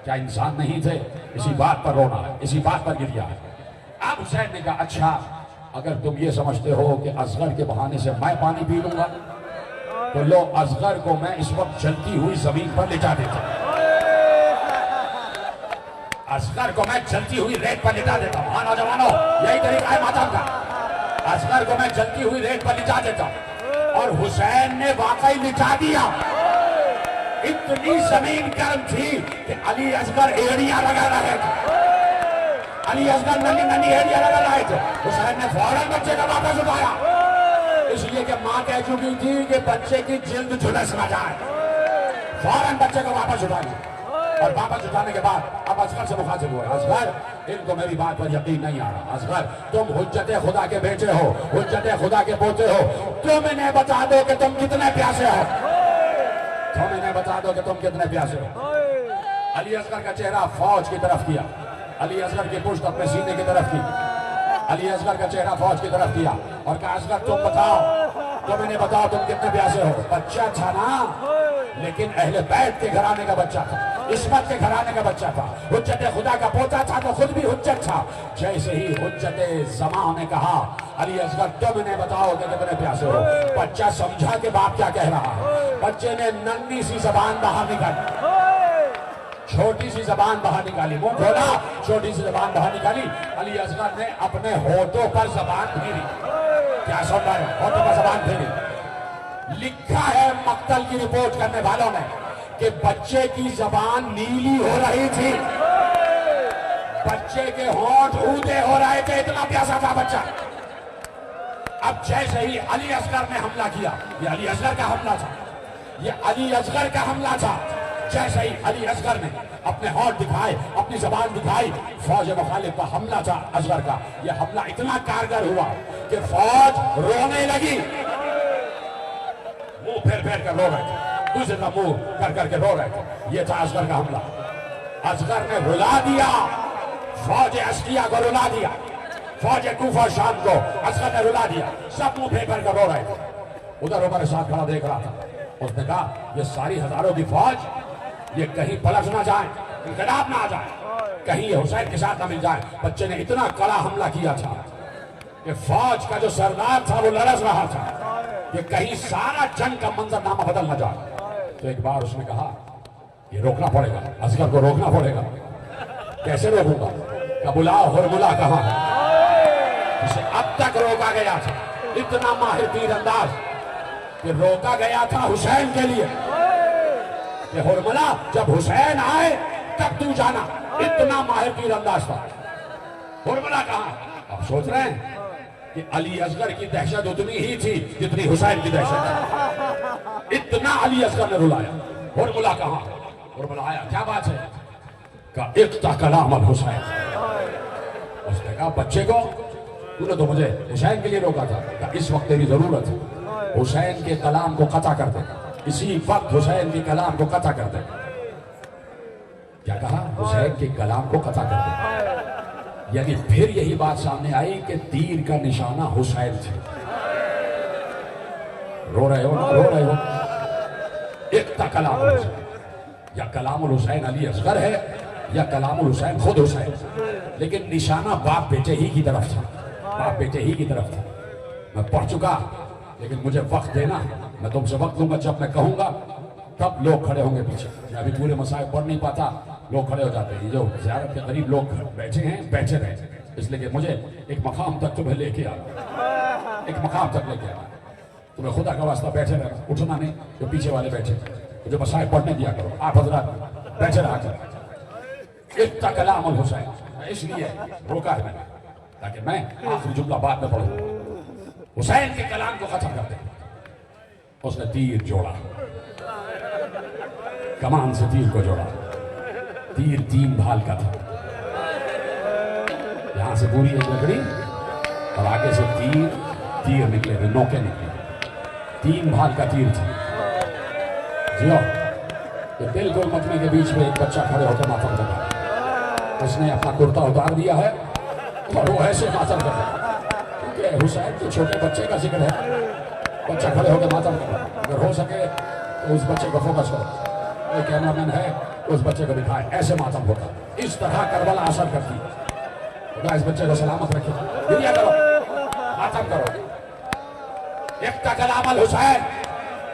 کیا انسان نہیں تھے؟ اسی بات پر رونا ہے، اسی بات پر گریا ہے۔ اب حسین نے کہا اچھا اگر تم یہ سمجھتے ہو کہ اصغر کے بہانے سے میں پانی پی لوں گا تو لو اصغر کو میں اس وقت جلتی ہوئی زمین پر لٹا دیتا ہوں، اصغر کو میں جلتی ہوئی ریت پر لٹا دیتا ہوں۔ ہاں نوجوانوں، یہی طریقہ ہے ماتم کا، اصغر کو میں جلتی ہوئی ریت پر لٹا دیتا ہوں، اور حسین نے واقعی لٹا دیا۔ اتنی زمین گرم تھی کہ علی اصغر ایڑیاں لگا رہے تھے، علی اصغر ننی ایڑیاں لگا رہے تھے۔ حسین نے فوراً بچے کا واپس اٹھایا، اس لیے کہ ماں کہہ چکی تھی کہ بچے کی جلد جھلس نہ جائے، فوراً بچے کو واپس اٹھایا، اور واپس اٹھانے کے بعد اب اصغر سے مخاطب ہوئے، اصغر ان کو میری بات پر یقین نہیں آ رہا، اصغر تم حجت خدا کے بیٹے ہو، حجت خدا کے پوتے ہو، تم انہیں بتا دو کہ تم کتنے پیاسے ہو، تم انہیں بتا دو کہ تم کتنے پیاسے ہو۔ علی اصغر کا چہرہ فوج کی طرف کیا، علی اصغر کی پشت اپنے سینے کی طرف کی، علی اصغر کا چہرہ فوج کی طرف کیا اور کہا اصغر تم بتاؤ، تم انہیں بتاؤ تم کتنے پیاسے ہو۔ بچہ تھا نا، لیکن اہل بیت کے گھرانے کا بچہ تھا، عصمت کے گھرانے کا بچہ تھا، حجت خدا کا پوتا تھا تو خود بھی حجت تھا۔ جیسے ہی حجت زمان نے کہا علی اصغر تم انہیں بتاؤ کہ کتنے پیاسے ہو، بچہ سمجھا کہ باپ کیا کہہ رہا ہے، بچے نے ننھی سی زبان باہر نکالی، چھوٹی سی زبان باہر نکالی، منہ کھولا، چھوٹی سی زبان باہر نکالی۔ علی اصغر نے اپنے ہونٹوں پر زبان پھیری، کیا سن رہے ہیں، ہونٹوں پر زبان پھیری۔ لکھا ہے مقتل کی رپورٹ کرنے والوں نے کہ بچے کی زبان نیلی ہو رہی تھی، بچے کے ہونٹ اودے ہو رہے تھے، اتنا پیاسا تھا بچہ۔ اب جیسے ہی علی اصغر نے حملہ کیا، یہ علی اصغر کا حملہ تھا، یہ علی اصغر کا حملہ تھا، جیسے ہی علی اصغر نے اپنے ہونٹ دکھائے، اپنی زبان دکھائی، فوج مخالف کا حملہ تھا اصغر کا۔ یہ حملہ اتنا کارگر ہوا کہ فوج رونے لگی، منہ پھیر پھیر کر رو رہے تھے، دوسرے کا منہ کر کر کے رو رہے تھے۔ یہ تھا اصغر کا حملہ، اصغر نے رلا دیا، فوج اشقیاء کو رلا دیا، فوج کوفہ اور شام کو اصغر نے رلا دیا، سب منہ پھیر پھیر کر رو رہے تھے۔ ادھر عمر ساتھ کھڑا دیکھ رہا تھا، اس نے کہا یہ ساری ہزاروں کی فوج یہ کہیں پلٹ نہ جائیں، انقلاب نہ آ جائے، کہیں یہ حسین کے ساتھ نہ مل جائے۔ بچے نے اتنا کڑا حملہ کیا تھا کہ فوج کا جو سردار تھا وہ لرز رہا تھا کہ کہیں سارا جنگ کا منظر نامہ بدل نہ جائے۔ تو ایک بار اس نے کہا یہ روکنا پڑے گا، اصغر کو روکنا پڑے گا. کیسے روکوں گا؟ کہ بلاؤ ہرملا کہاں ہے جسے اب تک روکا گیا تھا. اتنا ماہر تیر انداز کہ روکا گیا تھا حسین کے لیے کہ ہرملا جب حسین آئے تب تو جانا. اتنا ماہر تیر انداز تھا. ہرملا کہاں ہے؟ اب سوچ رہے ہیں کہ علی اصغر کی دہشت اتنی ہی تھی جتنی حسین کی دہشت ہے. اتنا علی اصغر نے رلایا. ہرملا کہاں؟ ہرملا آیا. کیا بات ہے؟ کہ اقتا کلام الحسین. اس نے کہا بچے کو تو نے تو مجھے حسین کے لیے روکا تھا. کہ اس وقت تیری ضرورت ہے. حسین کے کلام کو قطع کر دے. اسی وقت حسین کے کلام کو قطع کر دے. کیا کہا؟ حسین کے کلام کو قطع کر دے. یعنی پھر یہی بات سامنے آئی کہ تیر کا نشانہ حسین تھے. رو رہے ہو نہ رو رہے ہو؟ اقتا کلام الحسین. یا کلام الحسین علی اصغر ہے یا کلام الحسین خود حسین. لیکن نشانہ باپ بیٹے ہی کی طرف تھا. باپ بیٹے ہی کی طرف تھا. میں پڑھ چکا لیکن مجھے وقت دینا. میں تم سے وقت دوں گا. جب میں کہوں گا تب لوگ کھڑے ہوں گے پیچھے. میں ابھی پورے مسائل پڑھ نہیں پاتا. لوگ کھڑے ہو جاتے ہیں. جو زیارت کے قریب لوگ بیٹھے ہیں بیٹھے رہے. اس لیے کہ مجھے ایک مقام تک تمہیں لے کے آنا. ایک مقام تک لے کے آنا. تمہیں خدا کا واسطہ بیٹھے رہنا. اٹھنا نہیں. جو پیچھے والے بیٹھے جو مسائل پڑھنے دیا کرو. آپ حضرات بیٹھے رہا کر. اقتا کلام الحسین. اس لیے روکا ہے میں نے تاکہ میں آخری جملہ بعد میں پڑھوں. حسین کے کلام کو ختم کر دیں. اس نے تیر جوڑا. کمان سے تیر کو جوڑا. تیر 3 بھال کا تھا. یہاں سے پوری ایک لکڑی اور آگے سے تیر نکلے ہوئے نوکے نکلے. 3 بھال کا تیر تھا. جیو کہ بالکل مجمع کے بیچ میں ایک بچہ کھڑے ہو کے ماتم کر رہا ہے. اس نے اپنا کرتا اتار دیا ہے اور وہ ایسے ماتم کر رہا ہے کیونکہ حسین کے چھوٹے بچے کا ذکر ہے. بچہ کھڑے ہو کے ماتم کر رہا ہے. اگر ہو سکے تو اس بچے کو فوکس کرو. کوئی کیمرہ مین ہے اس بچے کو دکھائے. ایسے ماتم ہوتا. اس طرح کربلا اثر کرتی. خدا اس بچے کو سلامت رکھے. دنیا کرو ماتم کرو. اقتا کلام الحسین.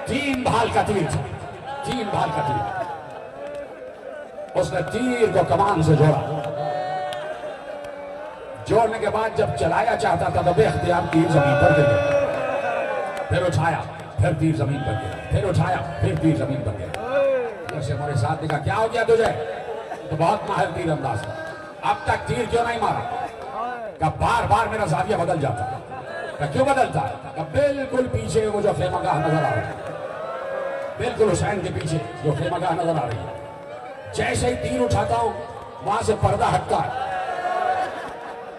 3 بھال کا تیر تھا. 3 بھال کا تیر. اس نے تیر کو کمان سے جوڑا. جوڑنے کے بعد جب چلایا چاہتا تھا تو بے اختیار تیر زمین پر گر گیا. پھر اٹھایا پھر تیر زمین پر گیا. پھر اٹھایا پھر تیر زمین پر گیا. جیسے ہمارے ساتھ دیکھا کیا ہو گیا تجھے؟ تو بہت ماہر تیر انداز تھا. اب تک تیر کیوں نہیں مارا؟ کہ بار بار میرا زاویہ بدل جاتا. کہ کیوں بدلتا ہے؟ کہ بالکل پیچھے وہ جو خیمہ گاہ نظر آ رہی ہے. بالکل حسین کے پیچھے جو خیمہ گاہ نظر آ رہی ہے. جیسے ہی تیر اٹھاتا ہوں وہاں سے پردہ ہٹتا ہے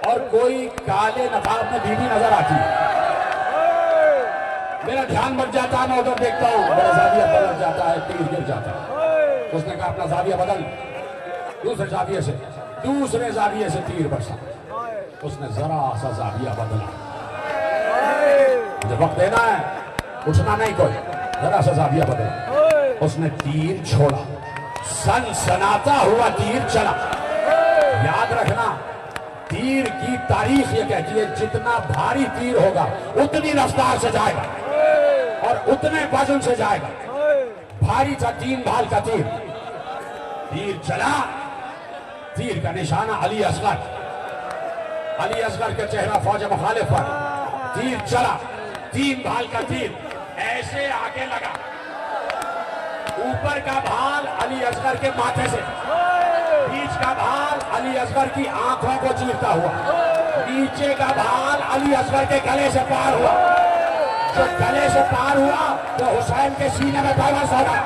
اور کوئی کالے نقاب میں بیوی نظر آتی ہے. میرا دھیان بچ جاتا ہے. میں ادھر دیکھتا ہوں میرا زاویہ بدل جاتا ہے. تیر گر جاتا ہے. اس نے کہا اپنا زاویہ بدل. دوسرے زاویے سے تیر برسا. اس نے ذرا سا زاویہ بدلا. مجھے وقت دینا ہے. اٹھنا نہیں کوئی. ذرا سا زاویہ بدلا. اس نے تیر چھوڑا. سنسناتا ہوا تیر چلا. یاد رکھنا تیر کی تاریخ یہ کہتی ہے جتنا بھاری تیر ہوگا اتنی رفتار سے جائے گا اور اتنے وزن سے جائے گا. بھاری تھا 3 بھال کا تیر. تیر چلا. تیر کا نشانہ علی اصغر. علی اصغر کے چہرہ فوج مخالف پر. تیر چلا. 3 بھال کا تیر ایسے آگے لگا. اوپر کا بھال علی اصغر کے ماتھے سے. بیچ کا بھال علی اصغر کی آنکھوں کو چیرتا ہوا. نیچے کا بھال علی اصغر کے گلے سے پار ہوا. جو گلے سے پار ہوا تو حسین کے سینے میں پیوست ہو گیا.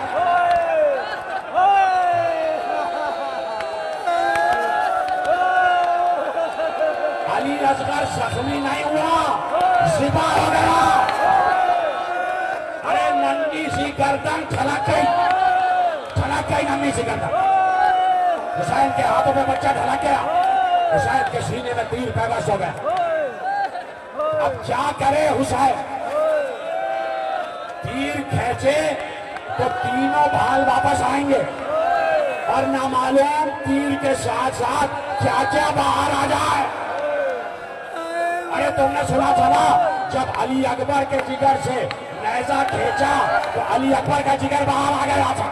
علی اصغر زخمی نہیں ہوا ذبح ہو گیا. ارے ننھی سی گردن ٹھلک گئی ننھی سی گردن. حسین کے ہاتھوں میں بچہ ڈھلک گیا. حسین کے سینے میں تیر پیوست ہو گیا. اب کیا کرے حسین؟ تیر کھینچے تو تینوں بھال واپس آئیں گے اور نہ معلوم تیر کے ساتھ ساتھ کیا کیا باہر آ جائے. ارے تم نے سنا تھا نا جب علی اکبر کے جگر سے نیزہ کھینچا تو علی اکبر کا جگر باہر آ گیا تھا.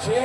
6